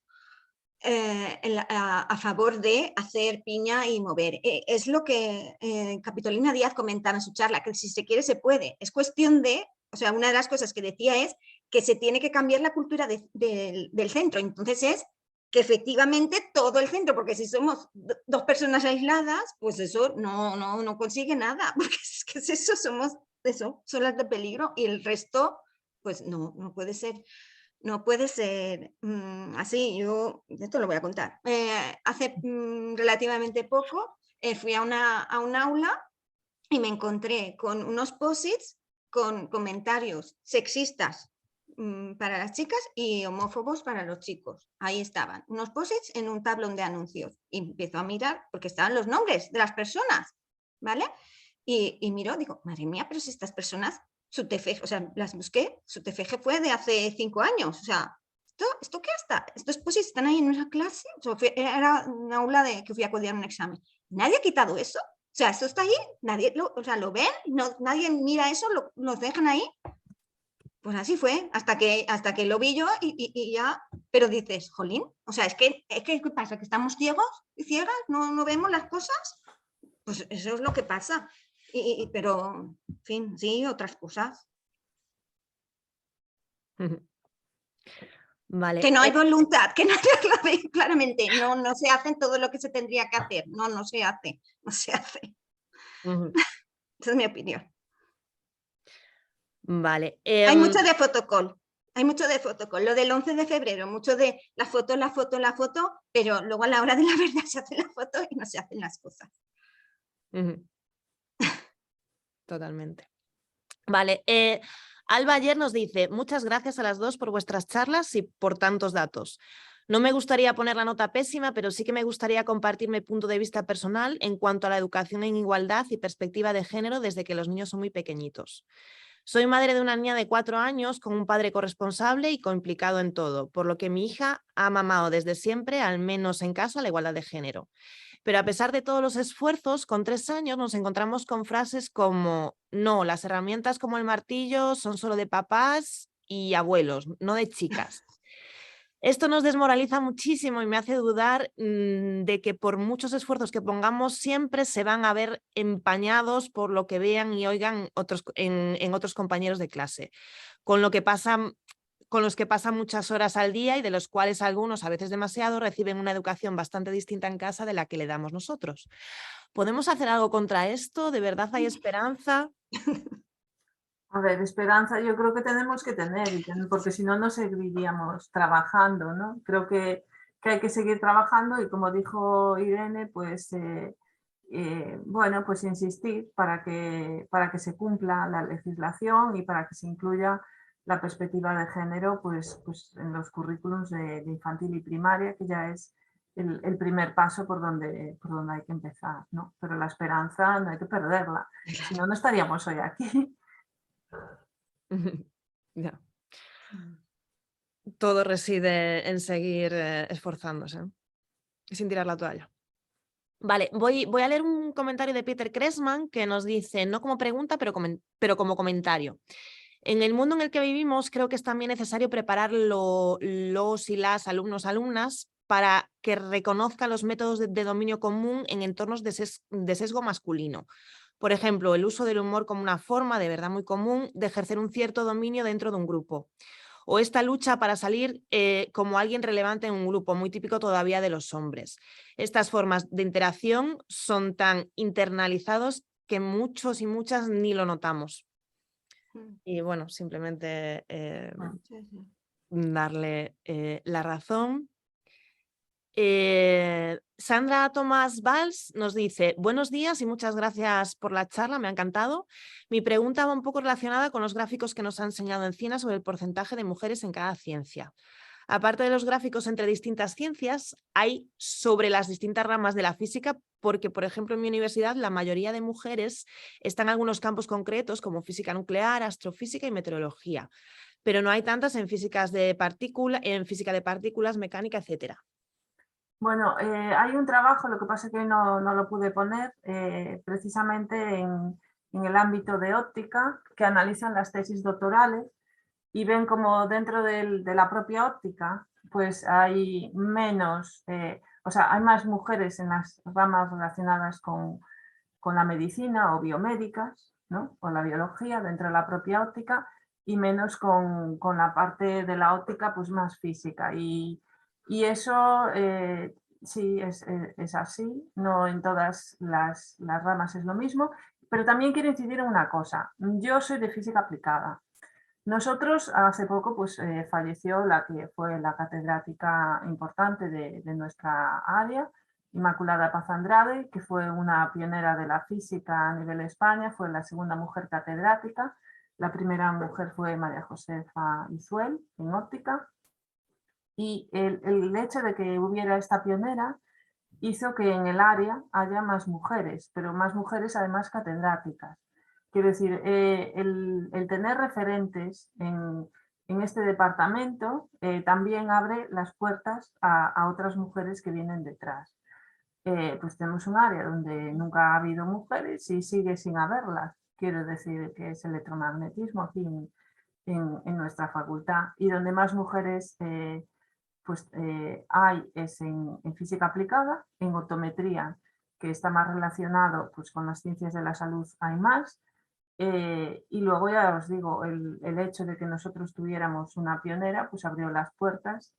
a favor de hacer piña y mover. Es lo que Capitolina Díaz comentaba en su charla, que si se quiere se puede. Es cuestión de, o sea, una de las cosas que decía es que se tiene que cambiar la cultura del centro. Entonces es que efectivamente todo el centro, porque si somos dos personas aisladas, pues eso no consigue nada, porque es que es eso, somos eso, zonas de peligro y el resto, pues no puede ser. No puede ser así. Yo esto lo voy a contar. Hace relativamente poco fui a un aula y me encontré con unos posits con comentarios sexistas para las chicas y homófobos para los chicos. Ahí estaban, unos posits en un tablón de anuncios. Y empiezo a mirar porque estaban los nombres de las personas, ¿vale? Y miro, digo, madre mía, pero si estas personas, su TFG, o sea, las busqué, su TFG fue de hace 5 años, o sea, ¿esto qué está? Estos posits están ahí en una clase, o sea, era una aula que fui a codiar un examen. ¿Nadie ha quitado eso? O sea, esto está ahí, nadie lo ven, nadie mira eso, los dejan ahí. Pues así fue, hasta que lo vi yo y ya, pero dices, jolín, o sea, ¿qué pasa? ¿Que estamos ciegos y ciegas? ¿No vemos las cosas? Pues eso es lo que pasa. Pero, en fin, sí, otras cosas. Vale. Que no hay voluntad, que no claramente, no se hace todo lo que se tendría que hacer, no se hace. Esa es mi opinión. Vale. Hay mucho de fotocall, Lo del 11 de febrero, mucho de la foto, pero luego a la hora de la verdad se hace la foto y no se hacen las cosas. Totalmente. Vale. Alba ayer nos dice, muchas gracias a las dos por vuestras charlas y por tantos datos. No me gustaría poner la nota pésima, pero sí que me gustaría compartir mi punto de vista personal en cuanto a la educación en igualdad y perspectiva de género desde que los niños son muy pequeñitos. Soy madre de una niña de 4 años con un padre corresponsable y complicado en todo, por lo que mi hija ha mamado desde siempre, al menos en casa, la igualdad de género. Pero a pesar de todos los esfuerzos, con 3 años nos encontramos con frases como no, las herramientas como el martillo son solo de papás y abuelos, no de chicas. Esto nos desmoraliza muchísimo y me hace dudar de que por muchos esfuerzos que pongamos siempre se van a ver empañados por lo que vean y oigan en otros compañeros de clase. Con lo que pasa con los que pasan muchas horas al día y de los cuales algunos, a veces demasiado, reciben una educación bastante distinta en casa de la que le damos nosotros. ¿Podemos hacer algo contra esto? ¿De verdad hay esperanza? A ver, esperanza yo creo que tenemos que tener, porque si no, no seguiríamos trabajando, ¿no? Creo que hay que seguir trabajando y como dijo Irene, pues bueno, pues insistir para que se cumpla la legislación y para que se incluya la perspectiva de género pues en los currículums de infantil y primaria, que ya es el primer paso por donde hay que empezar, ¿no? Pero la esperanza no hay que perderla, si no, no estaríamos hoy aquí. Ya. Todo reside en seguir esforzándose, ¿no? Y sin tirar la toalla. Vale, voy a leer un comentario de Peter Kressman que nos dice, no como pregunta, pero como comentario. En el mundo en el que vivimos, creo que es también necesario preparar los y las alumnas para que reconozcan los métodos de dominio común en entornos de sesgo masculino. Por ejemplo, el uso del humor como una forma, de verdad muy común, de ejercer un cierto dominio dentro de un grupo. O esta lucha para salir como alguien relevante en un grupo, muy típico todavía de los hombres. Estas formas de interacción son tan internalizados que muchos y muchas ni lo notamos. Y bueno, simplemente darle la razón. Sandra Tomás Valls nos dice, buenos días y muchas gracias por la charla, me ha encantado. Mi pregunta va un poco relacionada con los gráficos que nos ha enseñado Encina sobre el porcentaje de mujeres en cada ciencia. Aparte de los gráficos entre distintas ciencias, hay sobre las distintas ramas de la física, porque, por ejemplo, en mi universidad la mayoría de mujeres están en algunos campos concretos como física nuclear, astrofísica y meteorología, pero no hay tantas en física de partículas, mecánica, etcétera. Bueno, hay un trabajo, lo que pasa es que no lo pude poner, precisamente en el ámbito de óptica, que analizan las tesis doctorales y ven como dentro de la propia óptica, pues hay menos, o sea, hay más mujeres en las ramas relacionadas con la medicina o biomédicas, ¿no? O la biología dentro de la propia óptica y menos con la parte de la óptica pues más física. Y eso sí es así, no en todas las ramas es lo mismo, pero también quiero incidir en una cosa. Yo soy de física aplicada. Nosotros hace poco pues, falleció la que fue la catedrática importante de nuestra área, Inmaculada Paz Andrade, que fue una pionera de la física a nivel de España, fue la segunda mujer catedrática. La primera mujer fue María Josefa Isuel en óptica. Y el hecho de que hubiera esta pionera hizo que en el área haya más mujeres, pero más mujeres además catedráticas. Quiero decir, el tener referentes en este departamento también abre las puertas a otras mujeres que vienen detrás. Pues tenemos un área donde nunca ha habido mujeres y sigue sin haberlas. Quiero decir que es electromagnetismo aquí en nuestra facultad, y donde más mujeres pues hay es en física aplicada, en optometría, que está más relacionado pues, con las ciencias de la salud, hay más. Y luego ya os digo, el hecho de que nosotros tuviéramos una pionera pues abrió las puertas,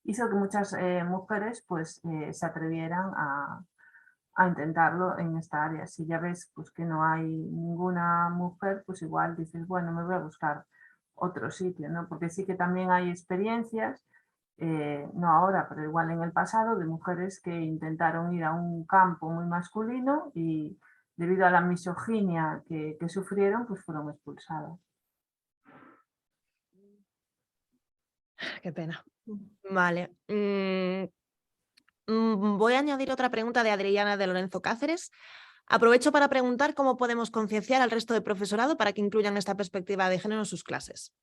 hizo que muchas mujeres pues se atrevieran a intentarlo en esta área. Si ya ves pues, que no hay ninguna mujer, pues igual dices, bueno, me voy a buscar otro sitio, ¿no? Porque sí que también hay experiencias, no ahora, pero igual en el pasado, de mujeres que intentaron ir a un campo muy masculino y debido a la misoginia que sufrieron, pues fueron expulsadas. Qué pena. Vale. Voy a añadir otra pregunta de Adriana de Lorenzo Cáceres. Aprovecho para preguntar cómo podemos concienciar al resto del profesorado para que incluyan esta perspectiva de género en sus clases.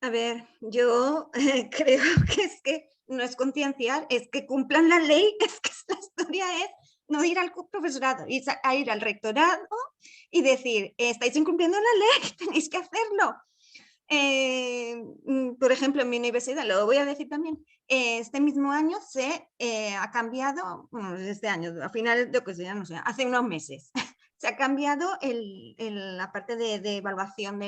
A ver, yo creo que es que no es concienciar, es que cumplan la ley, es que la historia es no ir al profesorado, ir al rectorado y decir, estáis incumpliendo la ley, tenéis que hacerlo. Por ejemplo, en mi universidad, lo voy a decir también, este mismo año se ha cambiado, bueno, este año, a finales de, ya no sé, hace unos meses, se ha cambiado la parte de evaluación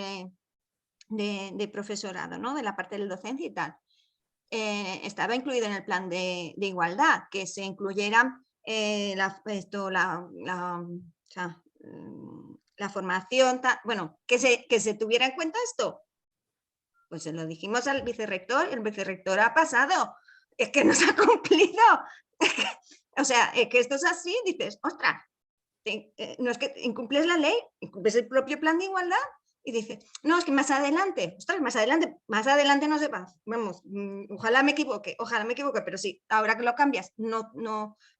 de profesorado, ¿no? De la parte de la docencia y tal. Estaba incluido en el plan de igualdad, que se incluyera la formación, bueno, que se tuviera en cuenta esto. Pues se lo dijimos al vicerrector y el vicerrector ha pasado. Es que no se ha cumplido. O sea, que esto es así, dices, ostras, no es que incumples la ley, incumples el propio plan de igualdad y dices, no, es que más adelante, ostras, más adelante no se va. Vamos, ojalá me equivoque, pero sí, ahora que lo cambias, no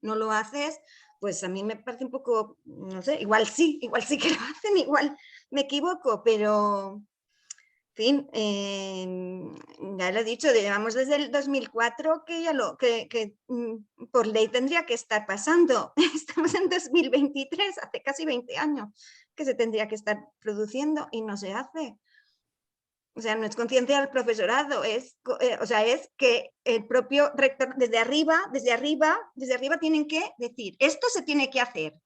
lo haces, pues a mí me parece un poco, no sé, igual sí que lo hacen, igual me equivoco, pero... En fin, ya lo he dicho, llevamos desde el 2004 que por ley tendría que estar pasando. Estamos en 2023, hace casi 20 años que se tendría que estar produciendo y no se hace. O sea, no es conciencia del profesorado, es que el propio rector, desde arriba tienen que decir, esto se tiene que hacer.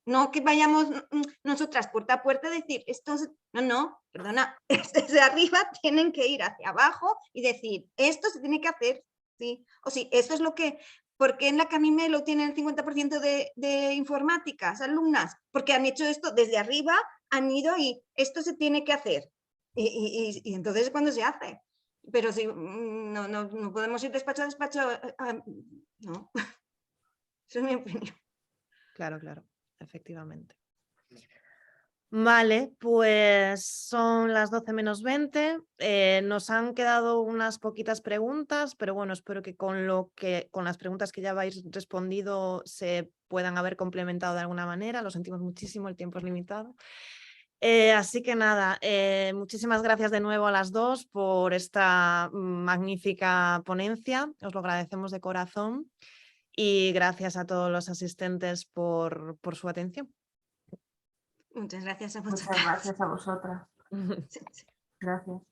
No que vayamos nosotras puerta a puerta a decir, perdona, desde arriba tienen que ir hacia abajo y decir, esto se tiene que hacer, ¿sí? O sí, esto es lo que, ¿por qué en la Camimelo tienen el 50% de informáticas, alumnas? Porque han hecho esto desde arriba, han ido y esto se tiene que hacer. Y entonces es cuando se hace. Pero si no podemos ir despacho a despacho, no. Esa es mi opinión. Claro, efectivamente. Vale, pues son las 12 menos 20. Nos han quedado unas poquitas preguntas, pero bueno, espero que con las preguntas que ya habéis respondido se puedan haber complementado de alguna manera. Lo sentimos muchísimo, el tiempo es limitado. Así que nada, muchísimas gracias de nuevo a las dos por esta magnífica ponencia. Os lo agradecemos de corazón y gracias a todos los asistentes por su atención. Muchas gracias a Muchas vosotras. gracias a vosotras. Gracias. Gracias.